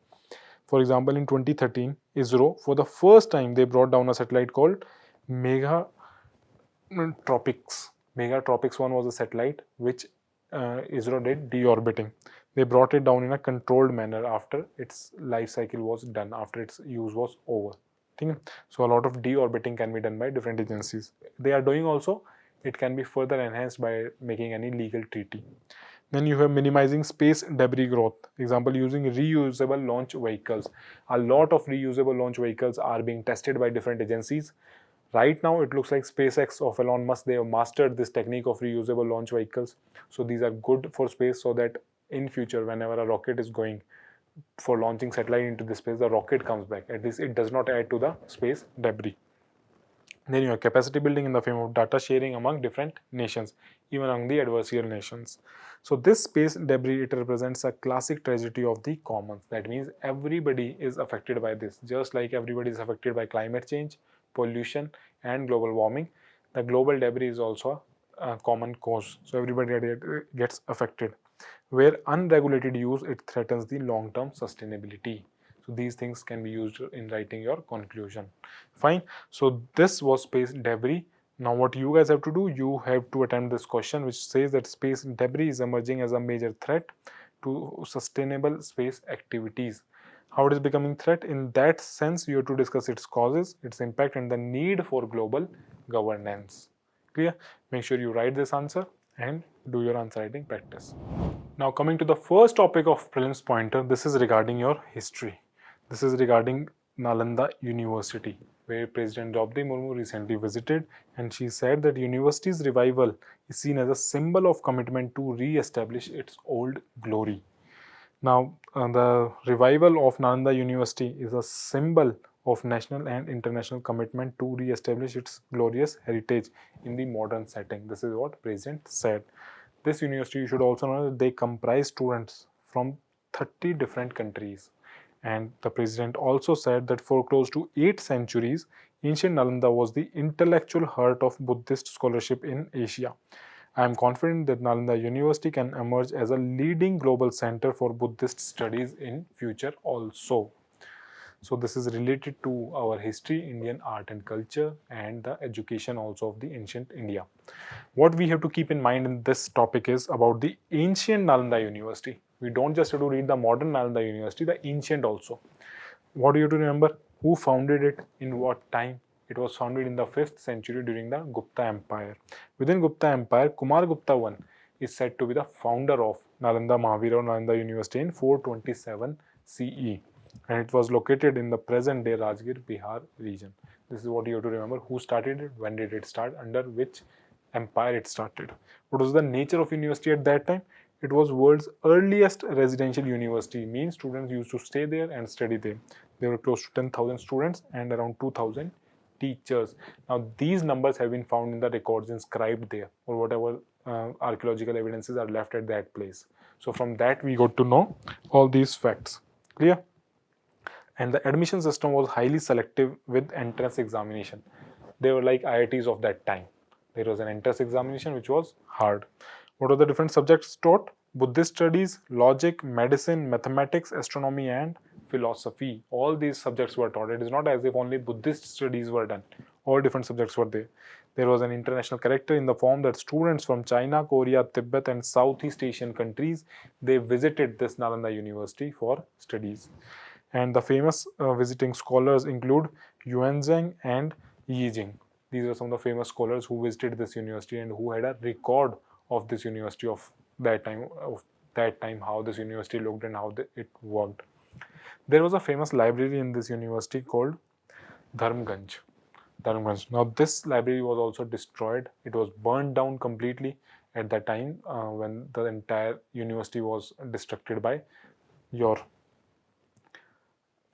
Speaker 1: For example, in 2013, ISRO, for the first time, they brought down a satellite called Mega Tropics. Megatropics 1 was a satellite which ISRO did deorbiting. They brought it down in a controlled manner after its life cycle was done, after its use was over. So a lot of deorbiting can be done by different agencies. They are doing also. It can be further enhanced by making any legal treaty. Then you have minimizing space debris growth. Example, using reusable launch vehicles. A lot of reusable launch vehicles are being tested by different agencies. Right now, it looks like SpaceX of Elon Musk, they have mastered this technique of reusable launch vehicles. So these are good for space, so that in future, whenever a rocket is going for launching satellite into the space, the rocket comes back. At least it does not add to the space debris. Then you have capacity building in the form of data sharing among different nations, even among the adversarial nations. So this space debris, it represents a classic tragedy of the commons. That means everybody is affected by this. Just like everybody is affected by climate change, pollution, and global warming, the global debris is also a common cause. So everybody gets affected. Where unregulated use, it threatens the long-term sustainability. So these things can be used in writing your conclusion. Fine. So this was space debris. Now what you guys have to do, you have to attempt this question which says that space debris is emerging as a major threat to sustainable space activities. How it is becoming threat? In that sense, you have to discuss its causes, its impact, and the need for global governance. Clear? Make sure you write this answer and do your answer writing practice. Now coming to the first topic of prelims pointer, this is regarding your history. This is regarding Nalanda University, where President Draupadi Murmu recently visited, and she said that university's revival is seen as a symbol of commitment to re-establish its old glory. Now, the revival of Nalanda University is a symbol of national and international commitment to re-establish its glorious heritage in the modern setting. This is what President said. This university, you should also know that they comprise students from 30 different countries. And the president also said that for close to 8 centuries, ancient Nalanda was the intellectual heart of Buddhist scholarship in Asia. I am confident that Nalanda University can emerge as a leading global center for Buddhist studies in future also. So this is related to our history, Indian art and culture, and the education also of the ancient India. What we have to keep in mind in this topic is about the ancient Nalanda University. We don't just have to read the modern Nalanda University, the ancient also. What do you have to remember? Who founded it? In what time? It was founded in the 5th century during the Gupta Empire. Within Gupta Empire, Kumar Gupta I is said to be the founder of Nalanda Mahavira or Nalanda University in 427 CE. And it was located in the present day Rajgir, Bihar region. This is what you have to remember. Who started it? When did it start? Under which empire it started? What was the nature of university at that time? It was world's earliest residential university, means students used to stay there and study there. There were close to 10,000 students and around 2,000 teachers. Now these numbers have been found in the records inscribed there, or whatever archaeological evidences are left at that place. So from that we got to know all these facts. Clear? And the admission system was highly selective with entrance examination. They were like IITs of that time. There was an entrance examination which was hard. What are the different subjects taught? Buddhist studies, logic, medicine, mathematics, astronomy, and philosophy. All these subjects were taught. It is not as if only Buddhist studies were done. All different subjects were there. There was an international character in the form that students from China, Korea, Tibet, and Southeast Asian countries, they visited this Nalanda University for studies. And the famous visiting scholars include Yuanzhang and Yijing. These are some of the famous scholars who visited this university and who had a record of this university of that time, how this university looked and how it worked. There was a famous library in this university called Dharmganj. Now this library was also destroyed. It was burned down completely at that time when the entire university was destructed by your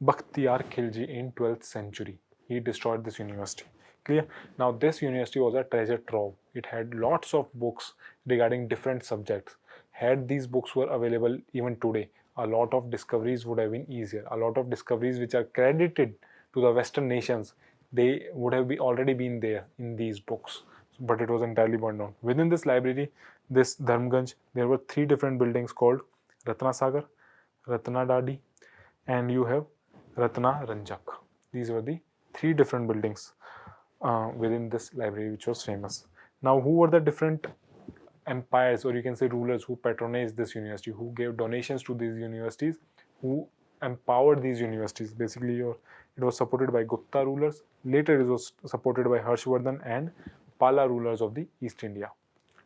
Speaker 1: Bakhtiyar Khilji in 12th century. He destroyed this university. Clear? Now this university was a treasure trove. It had lots of books regarding different subjects. had these books were available even today, a lot of discoveries would have been easier. A lot of discoveries which are credited to the Western nations, they would have already been there in these books, but it was entirely burned down. Within this library, this Dharmganj, there were 3 different buildings called Ratna Sagar, Ratna Dadi, and you have Ratna Ranjak. These were the 3 different buildings within this library which was famous. Now, who were the different empires, or you can say rulers, who patronized this university, who gave donations to these universities, who empowered these universities? Basically, it was supported by Gupta rulers. Later, it was supported by Harshvardhan and Pala rulers of the East India.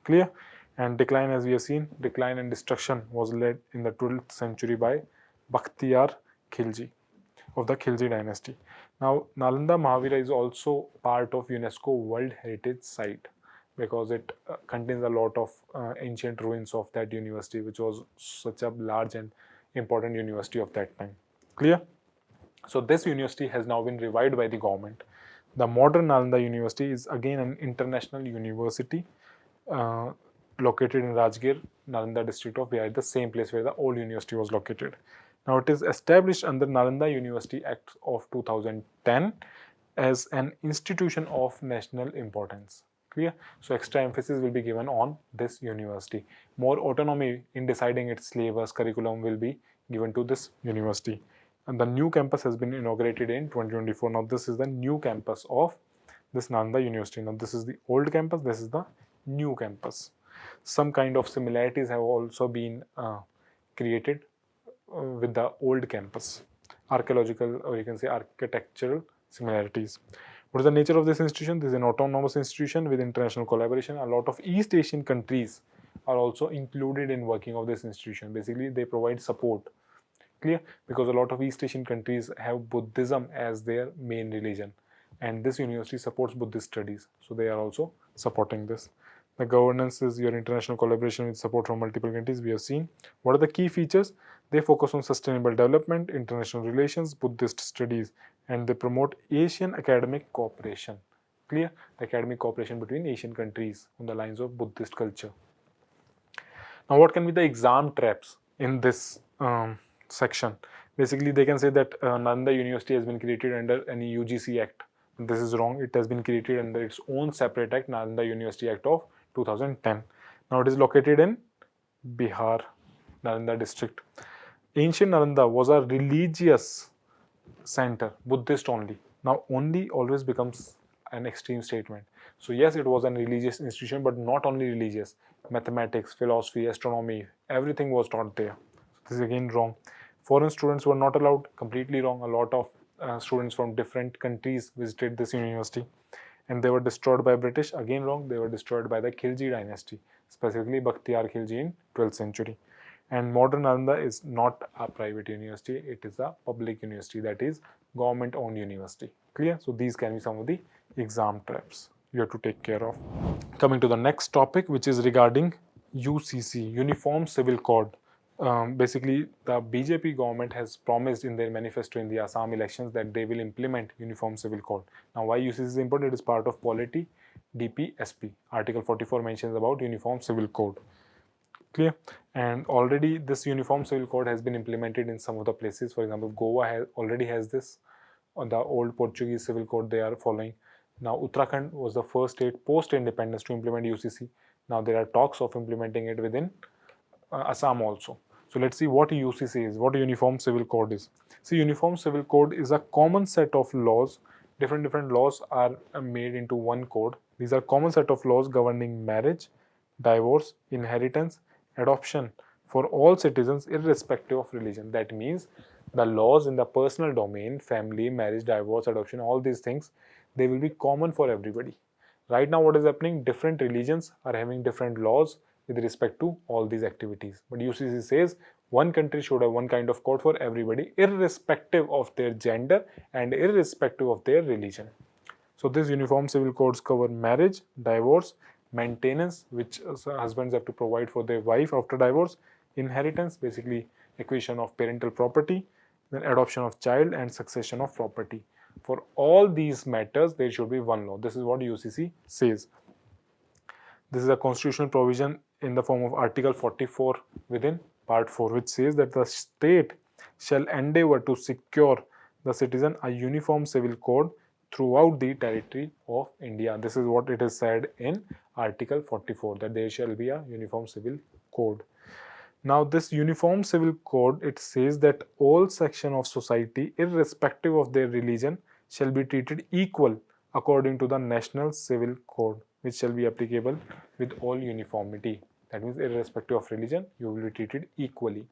Speaker 1: Clear? And decline, as we have seen, decline and destruction was led in the 12th century by Bakhtiyar Khilji of the Khilji dynasty. Now, Nalanda Mahavira is also part of UNESCO World Heritage Site because it contains a lot of ancient ruins of that university, which was such a large and important university of that time. Clear? So this university has now been revived by the government. The modern Nalanda University is again an international university located in Rajgir, Nalanda district of Bihar, the same place where the old university was located. Now it is established under Nalanda University Act of 2010 as an institution of national importance. Clear? So extra emphasis will be given on this university. More autonomy in deciding its syllabus, curriculum will be given to this university. And the new campus has been inaugurated in 2024. Now this is the new campus of this Nalanda University. Now this is the old campus, this is the new campus. Some kind of similarities have also been created with the old campus. Archaeological, or you can say architectural similarities. What is the nature of this institution? This is an autonomous institution with international collaboration. A lot of East Asian countries are also included in working of this institution. Basically, they provide support. Clear? Because a lot of East Asian countries have Buddhism as their main religion, and this university supports Buddhist studies, so they are also supporting this. The governance is your international collaboration with support from multiple countries. We have seen. What are the key features? They focus on sustainable development, international relations, Buddhist studies, and they promote Asian academic cooperation. Clear? The academic cooperation between Asian countries on the lines of Buddhist culture. Now, what can be the exam traps in this section? Basically, they can say that Nalanda University has been created under any UGC Act. This is wrong. It has been created under its own separate act, Nalanda University Act of 2010. Now it is located in Bihar, Nalanda district. Ancient Nalanda was a religious center, Buddhist only. Now only always becomes an extreme statement. So yes, it was a religious institution, but not only religious. Mathematics, philosophy, astronomy, everything was taught there. This is again wrong. Foreign students were not allowed, completely wrong. A lot of students from different countries visited this university, and they were destroyed by British, again wrong. They were destroyed by the Khilji dynasty, specifically Bakhtiyar Khilji in 12th century. And modern Nalanda is not a private university, it is a public university, that is government owned university. Clear? So these can be some of the exam traps you have to take care of. Coming to the next topic, which is regarding UCC, Uniform Civil Code. Basically, the BJP government has promised in their manifesto in the Assam elections that they will implement Uniform Civil Code. Now, why UCC is important? It is part of Polity DPSP. Article 44 mentions about Uniform Civil Code. Clear? And already this Uniform Civil Code has been implemented in some of the places. For example, Goa already has this. On the old Portuguese Civil Code they are following. Now, Uttarakhand was the first state post-independence to implement UCC. Now, there are talks of implementing it within Assam also. So let's see what UCC is, what Uniform Civil Code is. See, Uniform Civil Code is a common set of laws. Different laws are made into one code. These are common set of laws governing marriage, divorce, inheritance, adoption for all citizens irrespective of religion. That means the laws in the personal domain, family, marriage, divorce, adoption, all these things, they will be common for everybody. Right now what is happening? Different religions are having different laws with respect to all these activities. But UCC says one country should have one kind of code for everybody irrespective of their gender and irrespective of their religion. So these Uniform Civil Codes cover marriage, divorce, maintenance, which husbands have to provide for their wife after divorce, inheritance, basically acquisition of parental property, then adoption of child and succession of property. For all these matters, there should be one law. This is what UCC says. This is a constitutional provision in the form of Article 44 within Part 4, which says that the state shall endeavor to secure the citizen a uniform civil code throughout the territory of India. This is what it is said in Article 44, that there shall be a uniform civil code. Now, this uniform civil code, it says that all section of society, irrespective of their religion, shall be treated equal according to the national civil code, which shall be applicable with all uniformity. That means irrespective of religion, you will be treated equally.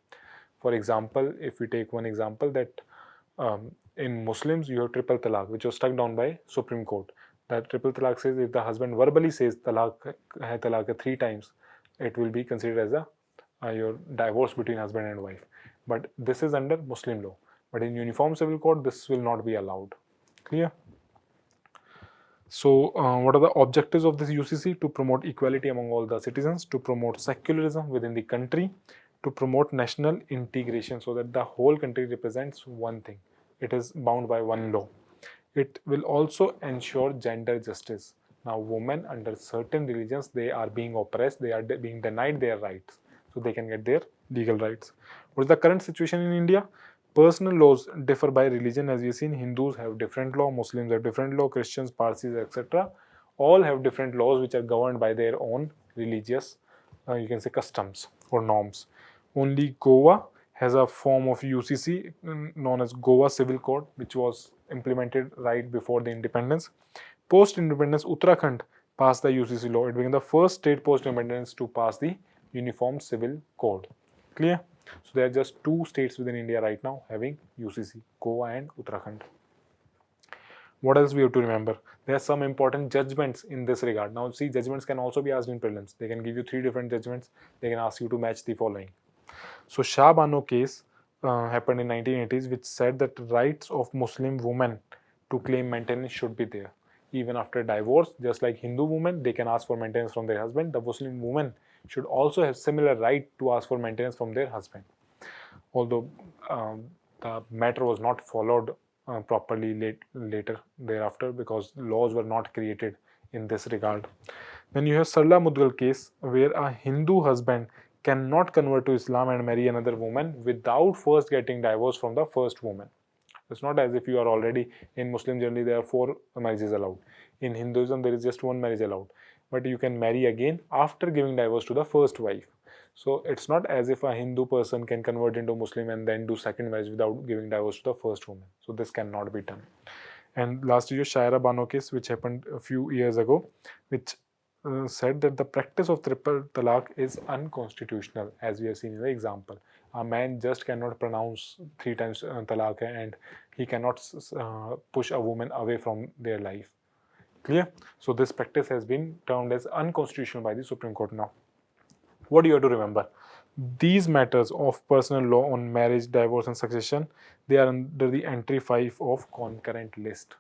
Speaker 1: For example, if we take one example, that in Muslims you have triple talaq, which was struck down by Supreme Court. That triple talaq says if the husband verbally says talaq hai talaq 3 times, it will be considered as a your divorce between husband and wife. But this is under Muslim law. But in Uniform Civil Code, this will not be allowed. Clear? So, what are the objectives of this UCC? To promote equality among all the citizens, to promote secularism within the country, to promote national integration, so that the whole country represents one thing. It is bound by one law. It will also ensure gender justice. Now, women under certain religions, they are being oppressed, they are being denied their rights, so they can get their legal rights. What is the current situation in India? Personal laws differ by religion. As we have seen, Hindus have different law, Muslims have different law, Christians, Parsis, etc. all have different laws which are governed by their own religious, you can say, customs or norms. Only Goa has a form of UCC known as Goa Civil Code, which was implemented right before the independence. Post-independence, Uttarakhand passed the UCC law. It became the first state post-independence to pass the Uniform Civil Code. Clear? So there are just 2 states within India right now having UCC, Goa and Uttarakhand. What else we have to remember? There are some important judgments in this regard. Now see, judgments can also be asked in prelims. They can give you 3 different judgments. They can ask you to match the following. So Shah Bano case happened in 1980s, which said that rights of Muslim women to claim maintenance should be there. Even after divorce, just like Hindu women, they can ask for maintenance from their husband. The Muslim women should also have similar right to ask for maintenance from their husband. Although the matter was not followed properly later thereafter, because laws were not created in this regard. Then you have Sarla Mudgal case, where a Hindu husband cannot convert to Islam and marry another woman without first getting divorced from the first woman. It's not as if you are already in Muslim. Generally there are 4 marriages allowed. In Hinduism there is just 1 marriage allowed, but you can marry again after giving divorce to the first wife. So it's not as if a Hindu person can convert into Muslim and then do second marriage without giving divorce to the first woman. So this cannot be done. And last is Shaira Bano case, which happened a few years ago, which said that the practice of triple talaq is unconstitutional, as we have seen in the example. A man just cannot pronounce 3 times talaq and he cannot push a woman away from their life. Clear? So this practice has been termed as unconstitutional by the Supreme Court now. What do you have to remember? These matters of personal law on marriage, divorce and succession, they are under the entry 5 of concurrent list.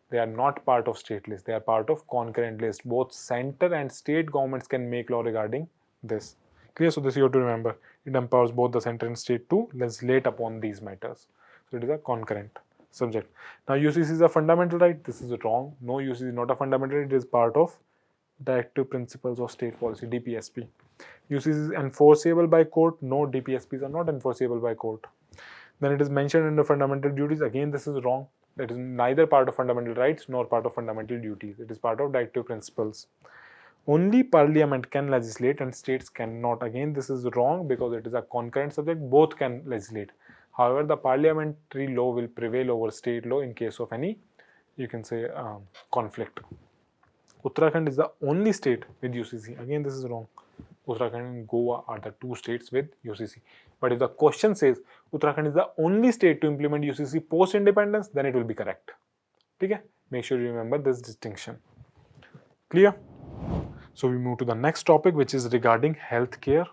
Speaker 1: They are not part of state list. They are part of concurrent list. Both center and state governments can make law regarding this. Clear? So this you have to remember. It empowers both the center and state to legislate upon these matters. So it is a concurrent subject. Now UCC is a fundamental right. This is wrong. No, UCC is not a fundamental right. It is part of Directive Principles of State Policy, DPSP. UCC is enforceable by court. No, DPSPs are not enforceable by court. Then it is mentioned in the fundamental duties. Again, this is wrong. That is neither part of fundamental rights nor part of fundamental duties. It is part of directive principles. Only parliament can legislate and states cannot. Again, this is wrong because it is a concurrent subject. Both can legislate. However, the parliamentary law will prevail over state law in case of any, you can say, conflict. Uttarakhand is the only state with UCC. Again, this is wrong. Uttarakhand and Goa are the 2 states with UCC. But if the question says Uttarakhand is the only state to implement UCC post-independence, then it will be correct. Okay? Make sure you remember this distinction. Clear? So we move to the next topic, which is regarding healthcare.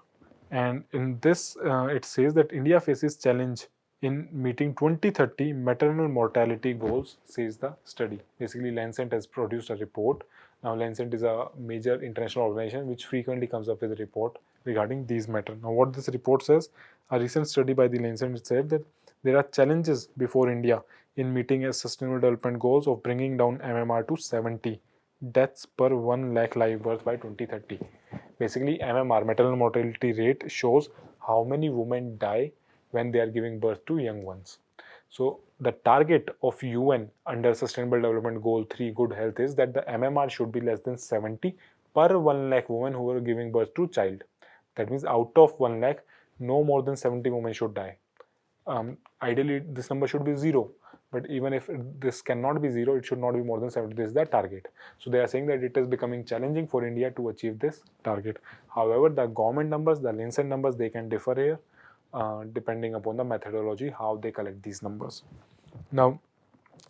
Speaker 1: And in this, it says that India faces challenge in meeting 2030 maternal mortality goals, says the study. Basically, Lancet has produced a report. Now, Lancet is a major international organization which frequently comes up with a report regarding these matters. Now, what this report says, a recent study by the Lancet said that there are challenges before India in meeting its sustainable development goals of bringing down MMR to 70 deaths per 1 lakh live births by 2030. Basically, MMR, maternal mortality rate, shows how many women die when they are giving birth to young ones. So the target of UN under Sustainable Development Goal 3, good health, is that the MMR should be less than 70 per 1 lakh women who are giving birth to child. That means out of 1 lakh, no more than 70 women should die. Ideally, this number should be 0. But even if this cannot be 0, it should not be more than 70. This is the target. So they are saying that it is becoming challenging for India to achieve this target. However, the government numbers, the Lancet numbers, they can differ here depending upon the methodology, how they collect these numbers. Now,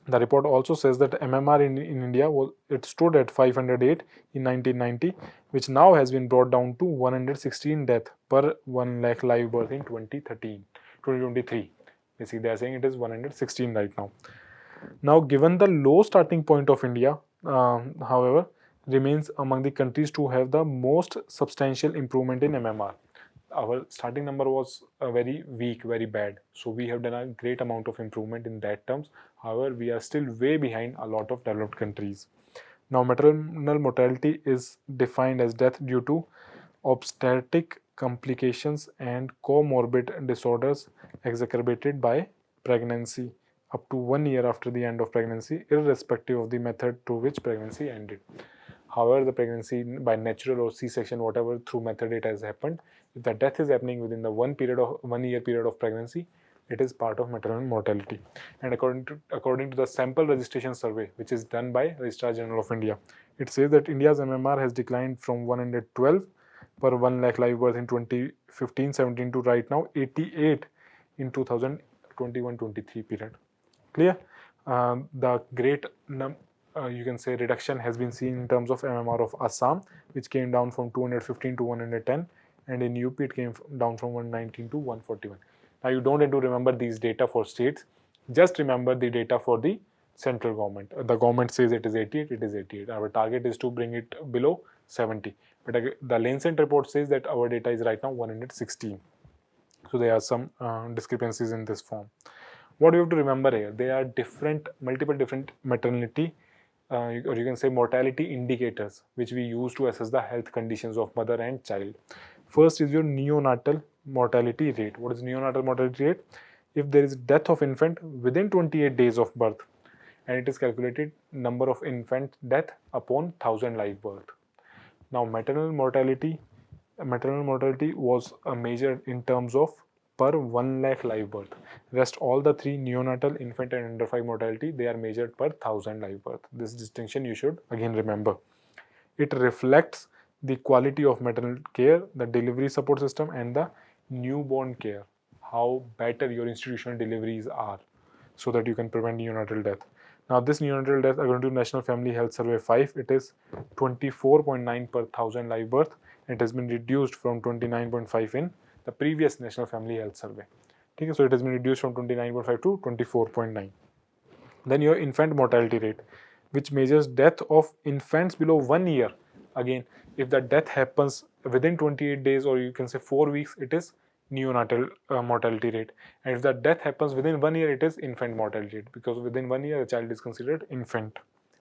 Speaker 1: the report also says that MMR in India, it stood at 508 in 1990, which now has been brought down to 116 death per 1 lakh live birth in 2023. Basically, they are saying it is 116 right now. Now, given the low starting point of India, however, remains among the countries to have the most substantial improvement in MMR. Our starting number was very weak, very bad. So we have done a great amount of improvement in that terms. However, we are still way behind a lot of developed countries. Now, maternal mortality is defined as death due to obstetric complications and comorbid disorders exacerbated by pregnancy up to 1 year after the end of pregnancy, irrespective of the method through which pregnancy ended. However, the pregnancy by natural or C-section, whatever through method it has happened, if the death is happening within the 1 year period of pregnancy, it is part of maternal mortality. And according to the sample registration survey, which is done by Registrar General of India, it says that India's MMR has declined from 112 per 1 lakh live birth in 2015-17 to right now 88 in 2021-23 period. Clear? The great you can say reduction has been seen in terms of MMR of Assam, which came down from 215 to 110, and in UP it came down from 119 to 141. Now you don't have to remember these data for states, just remember the data for the central government. The government says it is 88, it is 88. Our target is to bring it below 70. But the Lancet report says that our data is right now 116. So there are some discrepancies in this form. What you have to remember here, there are multiple different maternity or you can say mortality indicators which we use to assess the health conditions of mother and child. First is your neonatal mortality rate. What is neonatal mortality rate? If there is death of infant within 28 days of birth, and it is calculated number of infant death upon 1000 live birth. Now maternal mortality was measured in terms of per 1 lakh live birth. Rest all the three, neonatal, infant and under 5 mortality, they are measured per 1000 live birth. This distinction you should again remember. It reflects the quality of maternal care, the delivery support system and the newborn care, how better your institutional deliveries are, so that you can prevent neonatal death. Now this neonatal death, according to National Family Health Survey 5, it is 24.9 per 1000 live birth. It has been reduced from 29.5 in the previous National Family Health Survey. Okay, so it has been reduced from 29.5 to 24.9. Then your infant mortality rate, which measures death of infants below 1 year. Again, if the death happens within 28 days or you can say 4 weeks, it is neonatal mortality rate. And if the death happens within 1 year, it is infant mortality rate, because within 1 year a child is considered infant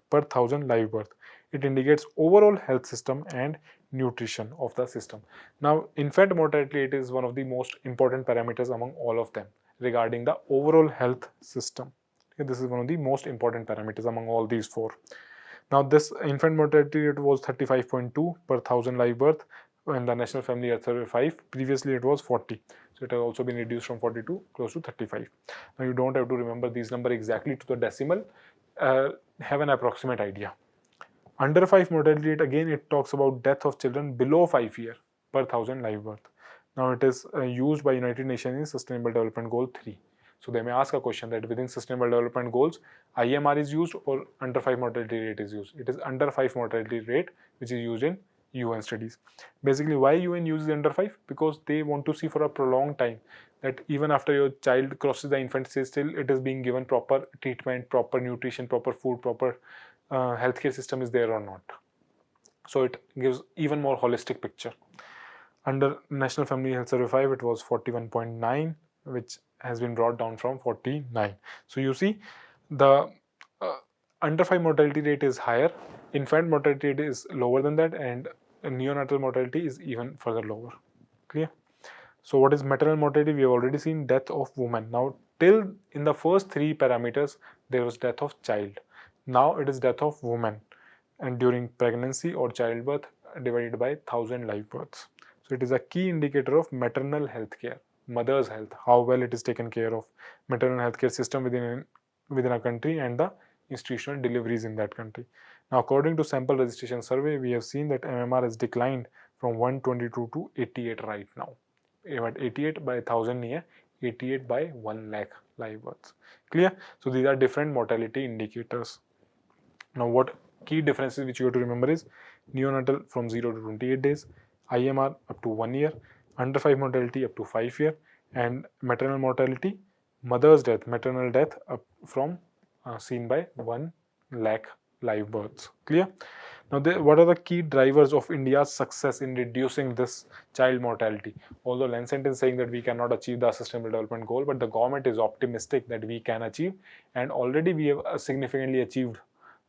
Speaker 1: per 1000 live birth. It indicates overall health system and nutrition of the system. Now infant mortality rate is one of the most important parameters among all of them regarding the overall health system. Okay, this is one of the most important parameters among all these four. Now this infant mortality rate was 35.2 per 1000 live birth in the National Family Health Survey 5. Previously it was 40. So it has also been reduced from 40 to close to 35. Now you don't have to remember these numbers exactly to the decimal. Have an approximate idea. Under 5 mortality rate, again it talks about death of children below 5 years per 1000 live birth. Now it is used by United Nations in Sustainable Development Goal 3. So they may ask a question that within Sustainable Development Goals, IMR is used or under 5 mortality rate is used. It is under 5 mortality rate which is used in UN studies. Basically, why UN uses under 5? Because they want to see for a prolonged time that even after your child crosses the infant stage, still it is being given proper treatment, proper nutrition, proper food, proper healthcare system is there or not. So it gives even more holistic picture. Under National Family Health Survey 5, it was 41.9, which has been brought down from 49. So you see the under 5 mortality rate is higher, infant mortality rate is lower than that, and neonatal mortality is even further lower. Clear? So what is maternal mortality? We have already seen death of woman. Now till in the first three parameters there was death of child. Now it is death of woman, and during pregnancy or childbirth divided by 1000 live births. So it is a key indicator of maternal health care, mother's health, how well it is taken care of, maternal healthcare system within a country and the institutional deliveries in that country. Now according to sample registration survey, we have seen that MMR has declined from 122 to 88 right now. At 88 by 1000 near 88 by 1 lakh live births. Clear? So these are different mortality indicators. Now what key differences which you have to remember is neonatal from 0 to 28 days, IMR up to 1 year, under 5 mortality up to 5 year, and maternal mortality, mother's death, maternal death up from seen by 1 lakh live births. Clear? Now, what are the key drivers of India's success in reducing this child mortality? Although Lancet is saying that we cannot achieve the Sustainable Development Goal, but the government is optimistic that we can achieve, and already we have significantly achieved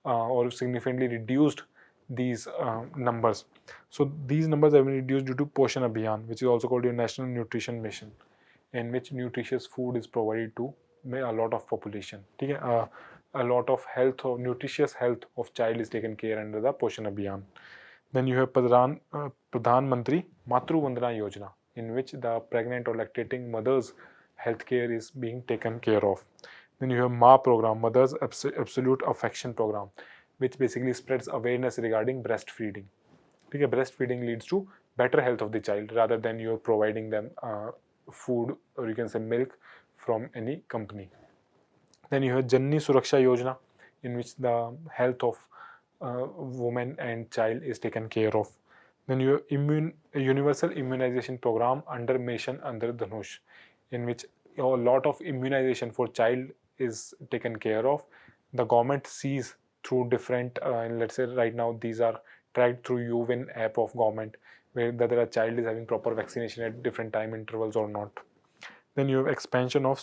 Speaker 1: or significantly reduced these numbers. So these numbers have been reduced due to Poshan Abhiyan, which is also called your National Nutrition Mission, in which nutritious food is provided to a lot of population. Okay? A lot of health or nutritious health of child is taken care under the Poshan Abhiyan. Then you have Pradhan Mantri Matru Vandana Yojana, in which the pregnant or lactating mothers' healthcare is being taken care of. Then you have MA program, Mother's Absolute Affection program, which basically spreads awareness regarding breastfeeding. Okay, breastfeeding leads to better health of the child rather than you providing them food, or you can say milk, from any company. Then you have Janni Suraksha Yojana, in which the health of woman and child is taken care of. Then you have Universal Immunization Program under Mission Under Dhanush, in which a lot of immunization for child is taken care of. The government sees through different, let's say right now these are tracked through UWIN app of government, whether a child is having proper vaccination at different time intervals or not. Then you have expansion of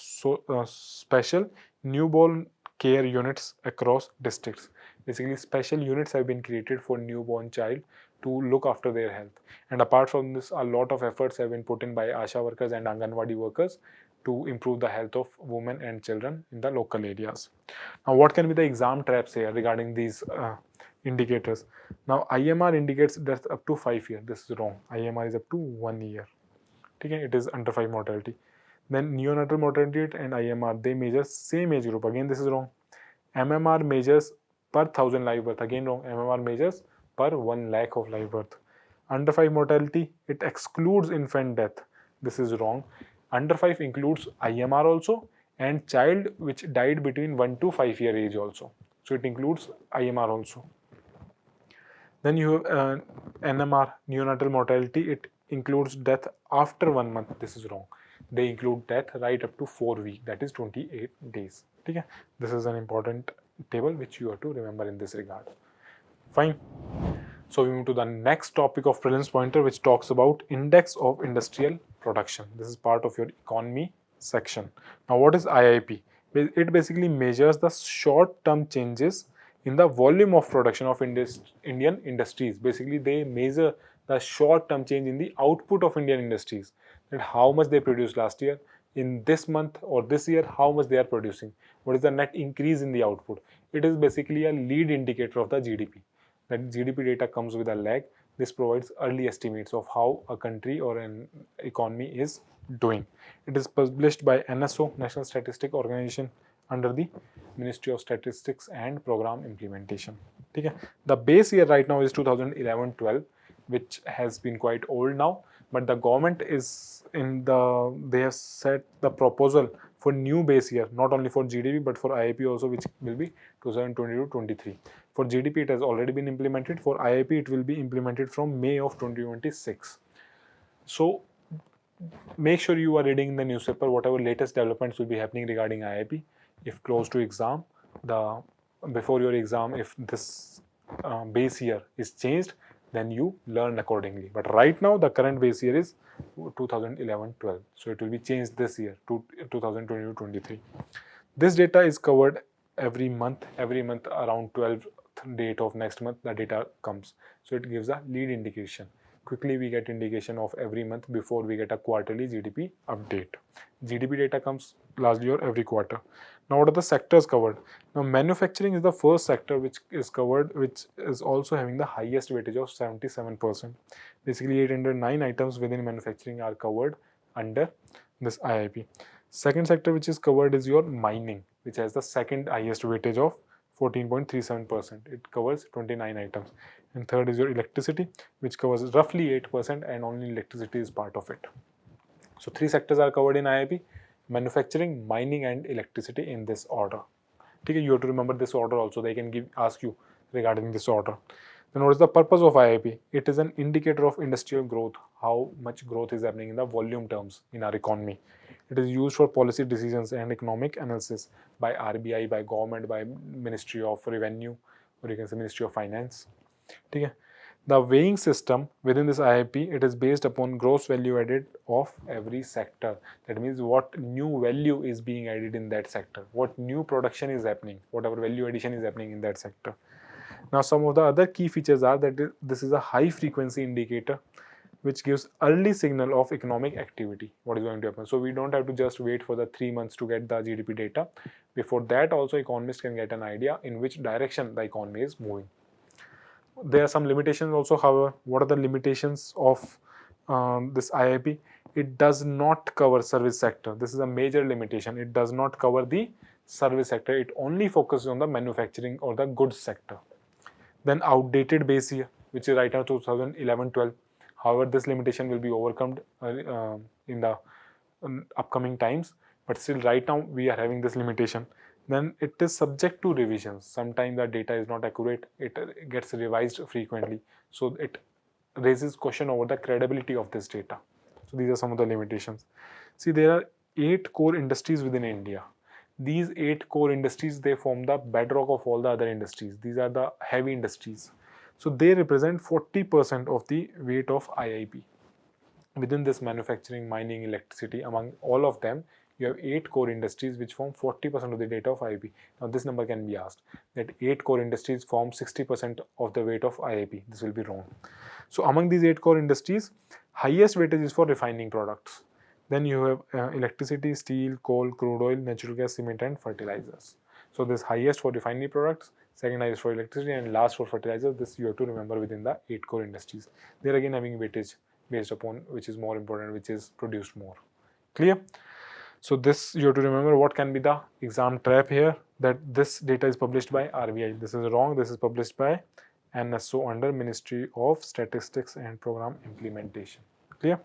Speaker 1: special newborn care units across districts. Basically, special units have been created for newborn child to look after their health. And apart from this, a lot of efforts have been put in by ASHA workers and Anganwadi workers to improve the health of women and children in the local areas. Now, what can be the exam traps here regarding these indicators? Now, IMR indicates death up to 5 years. This is wrong. IMR is up to 1 year. Okay, it is under 5 mortality. Then neonatal mortality rate and IMR, they measure same age group. Again, this is wrong. MMR measures per 1000 live birth. Again, wrong. MMR measures per 1 lakh of live birth. Under 5 mortality, it excludes infant death. This is wrong. Under 5 includes IMR also, and child which died between 1 to 5 year age also. So it includes IMR also. Then you have NMR, neonatal mortality. It includes death after 1 month. This is wrong. They include death right up to 4 weeks, that is 28 days. Okay? This is an important table which you have to remember in this regard. Fine. So we move to the next topic of prelims pointer, which talks about index of industrial production. This is part of your economy section. Now what is IIP? It basically measures the short-term changes in the volume of production of Indian industries. Basically they measure the short-term change in the output of Indian industries. That how much they produced last year, in this month or this year, how much they are producing, what is the net increase in the output. It is basically a lead indicator of the GDP. That GDP data comes with a lag. This provides early estimates of how a country or an economy is doing. It is published by NSO, National Statistic Organization, under the Ministry of Statistics and Program Implementation. Okay. The base year right now is 2011-12, which has been quite old now, but the government is they have set the proposal for new base year, not only for GDP but for IIP also, which will be 2022-23. For GDP it has already been implemented. For IIP it will be implemented from May of 2026. So make sure you are reading the newspaper, whatever latest developments will be happening regarding IIP. If close to exam, before your exam, if this base year is changed, then you learn accordingly. But right now the current base year is 2011-12, so it will be changed this year to 2022-23. This data is covered every month around 12th date of next month the data comes. So it gives a lead indication. Quickly we get indication of every month before we get a quarterly GDP update. GDP data comes lastly or every quarter. Now what are the sectors covered? Now manufacturing is the first sector which is covered, which is also having the highest weightage of 77%. Basically 809 items within manufacturing are covered under this IIP. Second sector which is covered is your mining, which has the second highest weightage of 14.37%. It covers 29 items. And third is your electricity, which covers roughly 8%, and only electricity is part of it. So three sectors are covered in IIP: manufacturing, mining, and electricity, in this order. Okay, you have to remember this order also. They can ask you regarding this order. Then what is the purpose of IIP? It is an indicator of industrial growth, how much growth is happening in the volume terms in our economy. It is used for policy decisions and economic analysis by RBI, by government, by Ministry of Revenue, or you can say Ministry of Finance. Okay. The weighing system within this IIP, it is based upon gross value added of every sector. That means what new value is being added in that sector, what new production is happening, whatever value addition is happening in that sector. Now some of the other key features are that this is a high frequency indicator which gives early signal of economic activity, what is going to happen. So we don't have to just wait for the 3 months to get the GDP data. Before that also economists can get an idea in which direction the economy is moving. There are some limitations also. However, what are the limitations of this IIP? It does not cover service sector. This is a major limitation. It does not cover the service sector. It only focuses on the manufacturing or the goods sector. Then outdated base year, which is right now 2011-12. However, this limitation will be overcome in the upcoming times, but still right now we are having this limitation. Then it is subject to revisions. Sometimes the data is not accurate, it gets revised frequently, so it raises question over the credibility of this data. So these are some of the limitations. See, there are 8 core industries within India. These 8 core industries, they form the bedrock of all the other industries. These are the heavy industries. So they represent 40% of the weight of IIP. Within this manufacturing, mining, electricity, among all of them, you have 8 core industries which form 40% of the data of IIP. Now this number can be asked, that 8 core industries form 60% of the weight of IIP. This will be wrong. So among these 8 core industries, highest weightage is for refining products. Then you have electricity, steel, coal, crude oil, natural gas, cement, and fertilizers. So this highest for refinery products, second highest for electricity, and last for fertilizers. This you have to remember within the 8 core industries. They are again having weightage based upon which is more important, which is produced more. Clear? So this you have to remember. What can be the exam trap here? That this data is published by RBI. This is wrong. This is published by NSO under Ministry of Statistics and Program Implementation. Clear?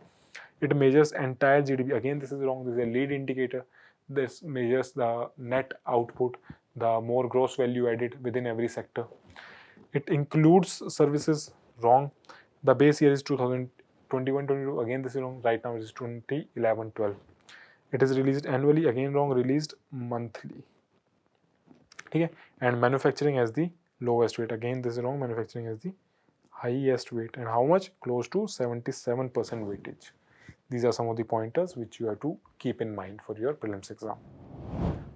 Speaker 1: It measures entire GDP. Again, this is wrong. This is a lead indicator. This measures the net output, the more gross value added within every sector. It includes services. Wrong. The base year is 2021-22. Again, this is wrong. Right now it is 2011-12. It is released annually. Again wrong. Released monthly. Okay. And manufacturing has the lowest weight. Again, this is wrong. Manufacturing has the highest weight. And how much? Close to 77% weightage. These are some of the pointers which you have to keep in mind for your prelims exam.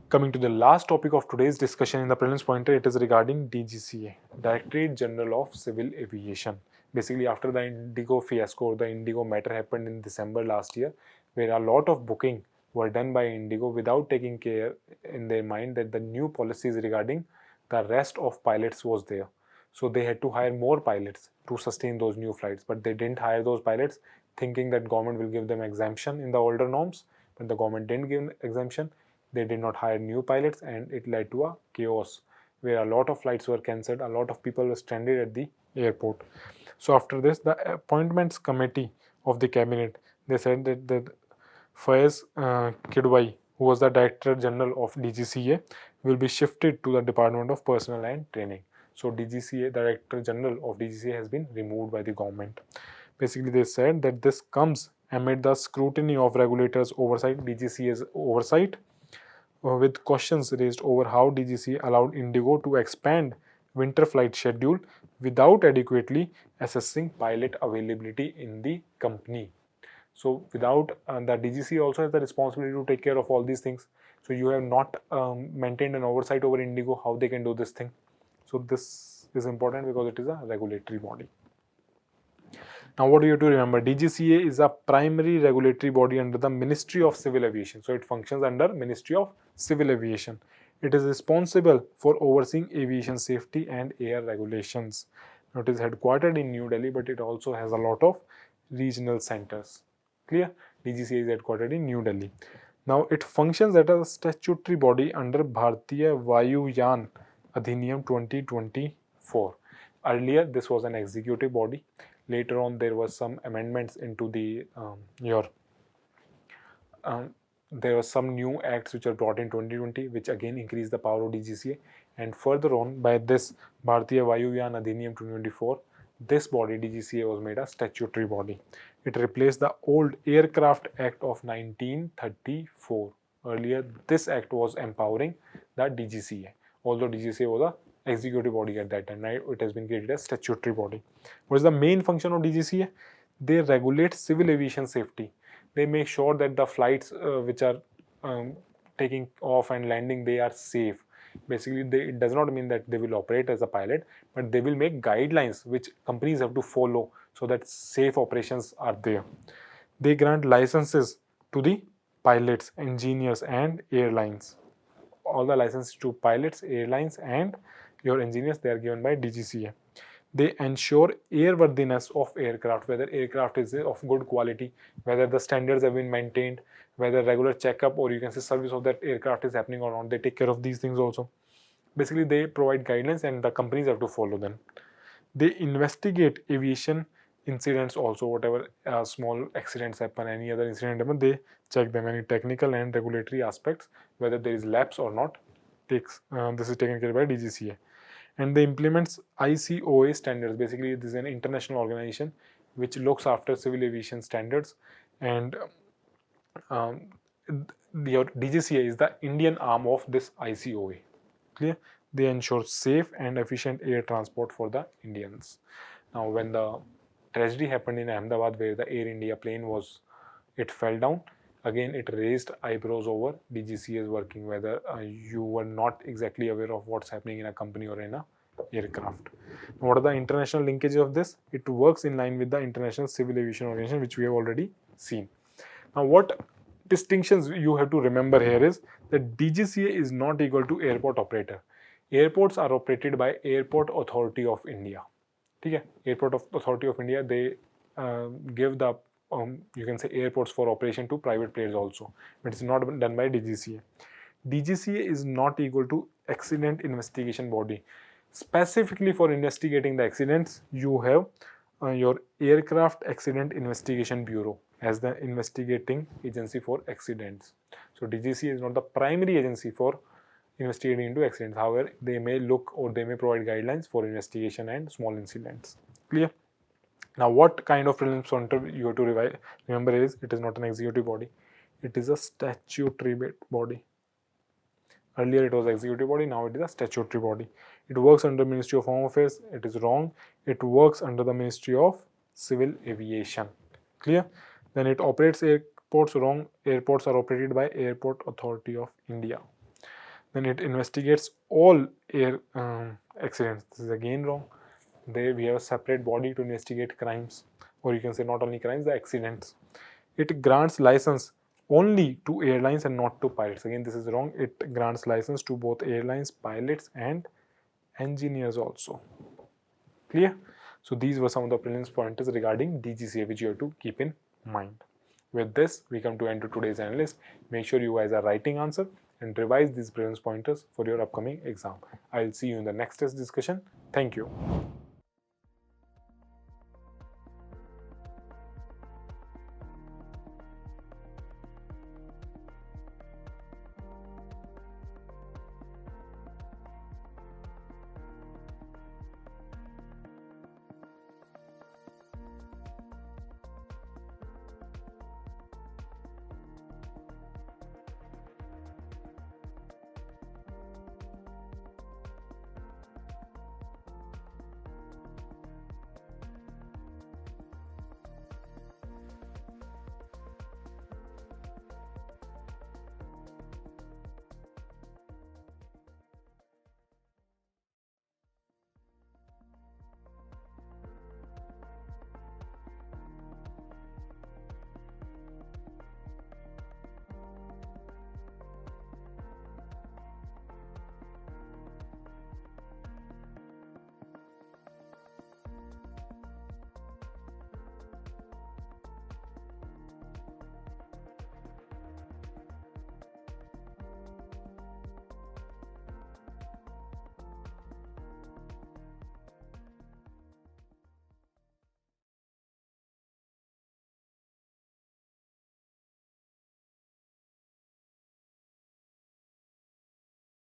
Speaker 1: Coming to the last topic of today's discussion in the prelims pointer, it is regarding DGCA, Directorate General of Civil Aviation. Basically, after the Indigo fiasco, the Indigo matter happened in December last year, where a lot of booking were done by Indigo without taking care in their mind that the new policies regarding the rest of pilots was there. So they had to hire more pilots to sustain those new flights, but they didn't hire those pilots thinking that government will give them exemption in the older norms, but the government didn't give exemption. They did not hire new pilots, and it led to a chaos where a lot of flights were cancelled, a lot of people were stranded at the airport. So after this, the appointments committee of the cabinet, they said that the Faiz Kidwai, who was the Director General of DGCA, will be shifted to the Department of Personnel and Training. So DGCA, Director General of DGCA, has been removed by the government. Basically, they said that this comes amid the scrutiny of regulators' oversight, DGCA's oversight, with questions raised over how DGCA allowed Indigo to expand winter flight schedule without adequately assessing pilot availability in the company. So without the DGCA also has the responsibility to take care of all these things. So you have not maintained an oversight over Indigo, how they can do this thing. So this This is important because it is a regulatory body. Now what do you have to remember? DGCA is a primary regulatory body under the Ministry of Civil Aviation. So it functions under Ministry of Civil Aviation. It is responsible for overseeing aviation safety and air regulations. Now it is headquartered in New Delhi, but it also has a lot of regional centers. Clear? DGCA is headquartered in New Delhi. Now it functions as a statutory body under Bharatiya Vayuyan Adhiniyam 2024. Earlier this was an executive body. Later on there was some amendments into the there were some new acts which were brought in 2020 which again increased the power of DGCA, and further on by this Bharatiya Vayuyan Adhiniyam 2024, this body DGCA was made a statutory body. It replaced the old Aircraft Act of 1934. Earlier this act was empowering the DGCA, although DGCA was a executive body at that time. Now it has been created as statutory body. What is the main function of DGCA? They regulate civil aviation safety. They make sure that the flights which are taking off and landing, they are safe. Basically it does not mean that they will operate as a pilot, but they will make guidelines which companies have to follow so that safe operations are there. They grant licenses to the pilots, engineers and airlines. All the licenses to pilots, airlines and your engineers, they are given by DGCA. They ensure airworthiness of aircraft, whether aircraft is of good quality, whether the standards have been maintained, whether regular checkup or you can say service of that aircraft is happening or not. They take care of these things also. Basically they provide guidelines and the companies have to follow them. They investigate aviation incidents also, whatever small accidents happen, any other incident happen, they check them, any technical and regulatory aspects, whether there is lapse or not. This is taken care by DGCA. And they implements ICOA standards. Basically this is an international organization which looks after civil aviation standards, and the DGCA is the Indian arm of this ICOA. Clear? They ensure safe and efficient air transport for the Indians. Now when the tragedy happened in Ahmedabad where the Air India plane it fell down, again it raised eyebrows over DGCA's working, whether you were not exactly aware of what's happening in a company or in a aircraft. What are the international linkages of this? It works in line with the International Civil Aviation Organization, which we have already seen. Now what distinctions you have to remember here is that DGCA is not equal to airport operator. Airports are operated by Airport Authority of India. Okay? Airport Authority of India, they give the you can say airports for operation to private players also, but it's not done by DGCA. DGCA is not equal to accident investigation body. Specifically for investigating the accidents, you have your Aircraft Accident Investigation Bureau as the investigating agency for accidents. So DGCA is not the primary agency for investigating into accidents. However, they may look or they may provide guidelines for investigation and small incidents. Clear? Now what kind of prelims pointer you have to remember is it is not an executive body, it is a statutory body. Earlier it was executive body, now it is a statutory body. It works under Ministry of Home Affairs. It is wrong. It works under the Ministry of Civil Aviation. Clear? Then it operates airports. Wrong. Airports are operated by Airport Authority of India. Then it investigates all air accidents. This is again wrong. There we have a separate body to investigate crimes, or you can say not only crimes, the accidents. It grants license only to airlines and not to pilots. Again, this is wrong. It grants license to both airlines, pilots and engineers also. Clear? So these were some of the prelims pointers regarding DGCA which you have to keep in mind. With this, we come to end of today's analyst. Make sure you guys are writing answer and revise these prelims pointers for your upcoming exam. I'll see you in the next test discussion. Thank you.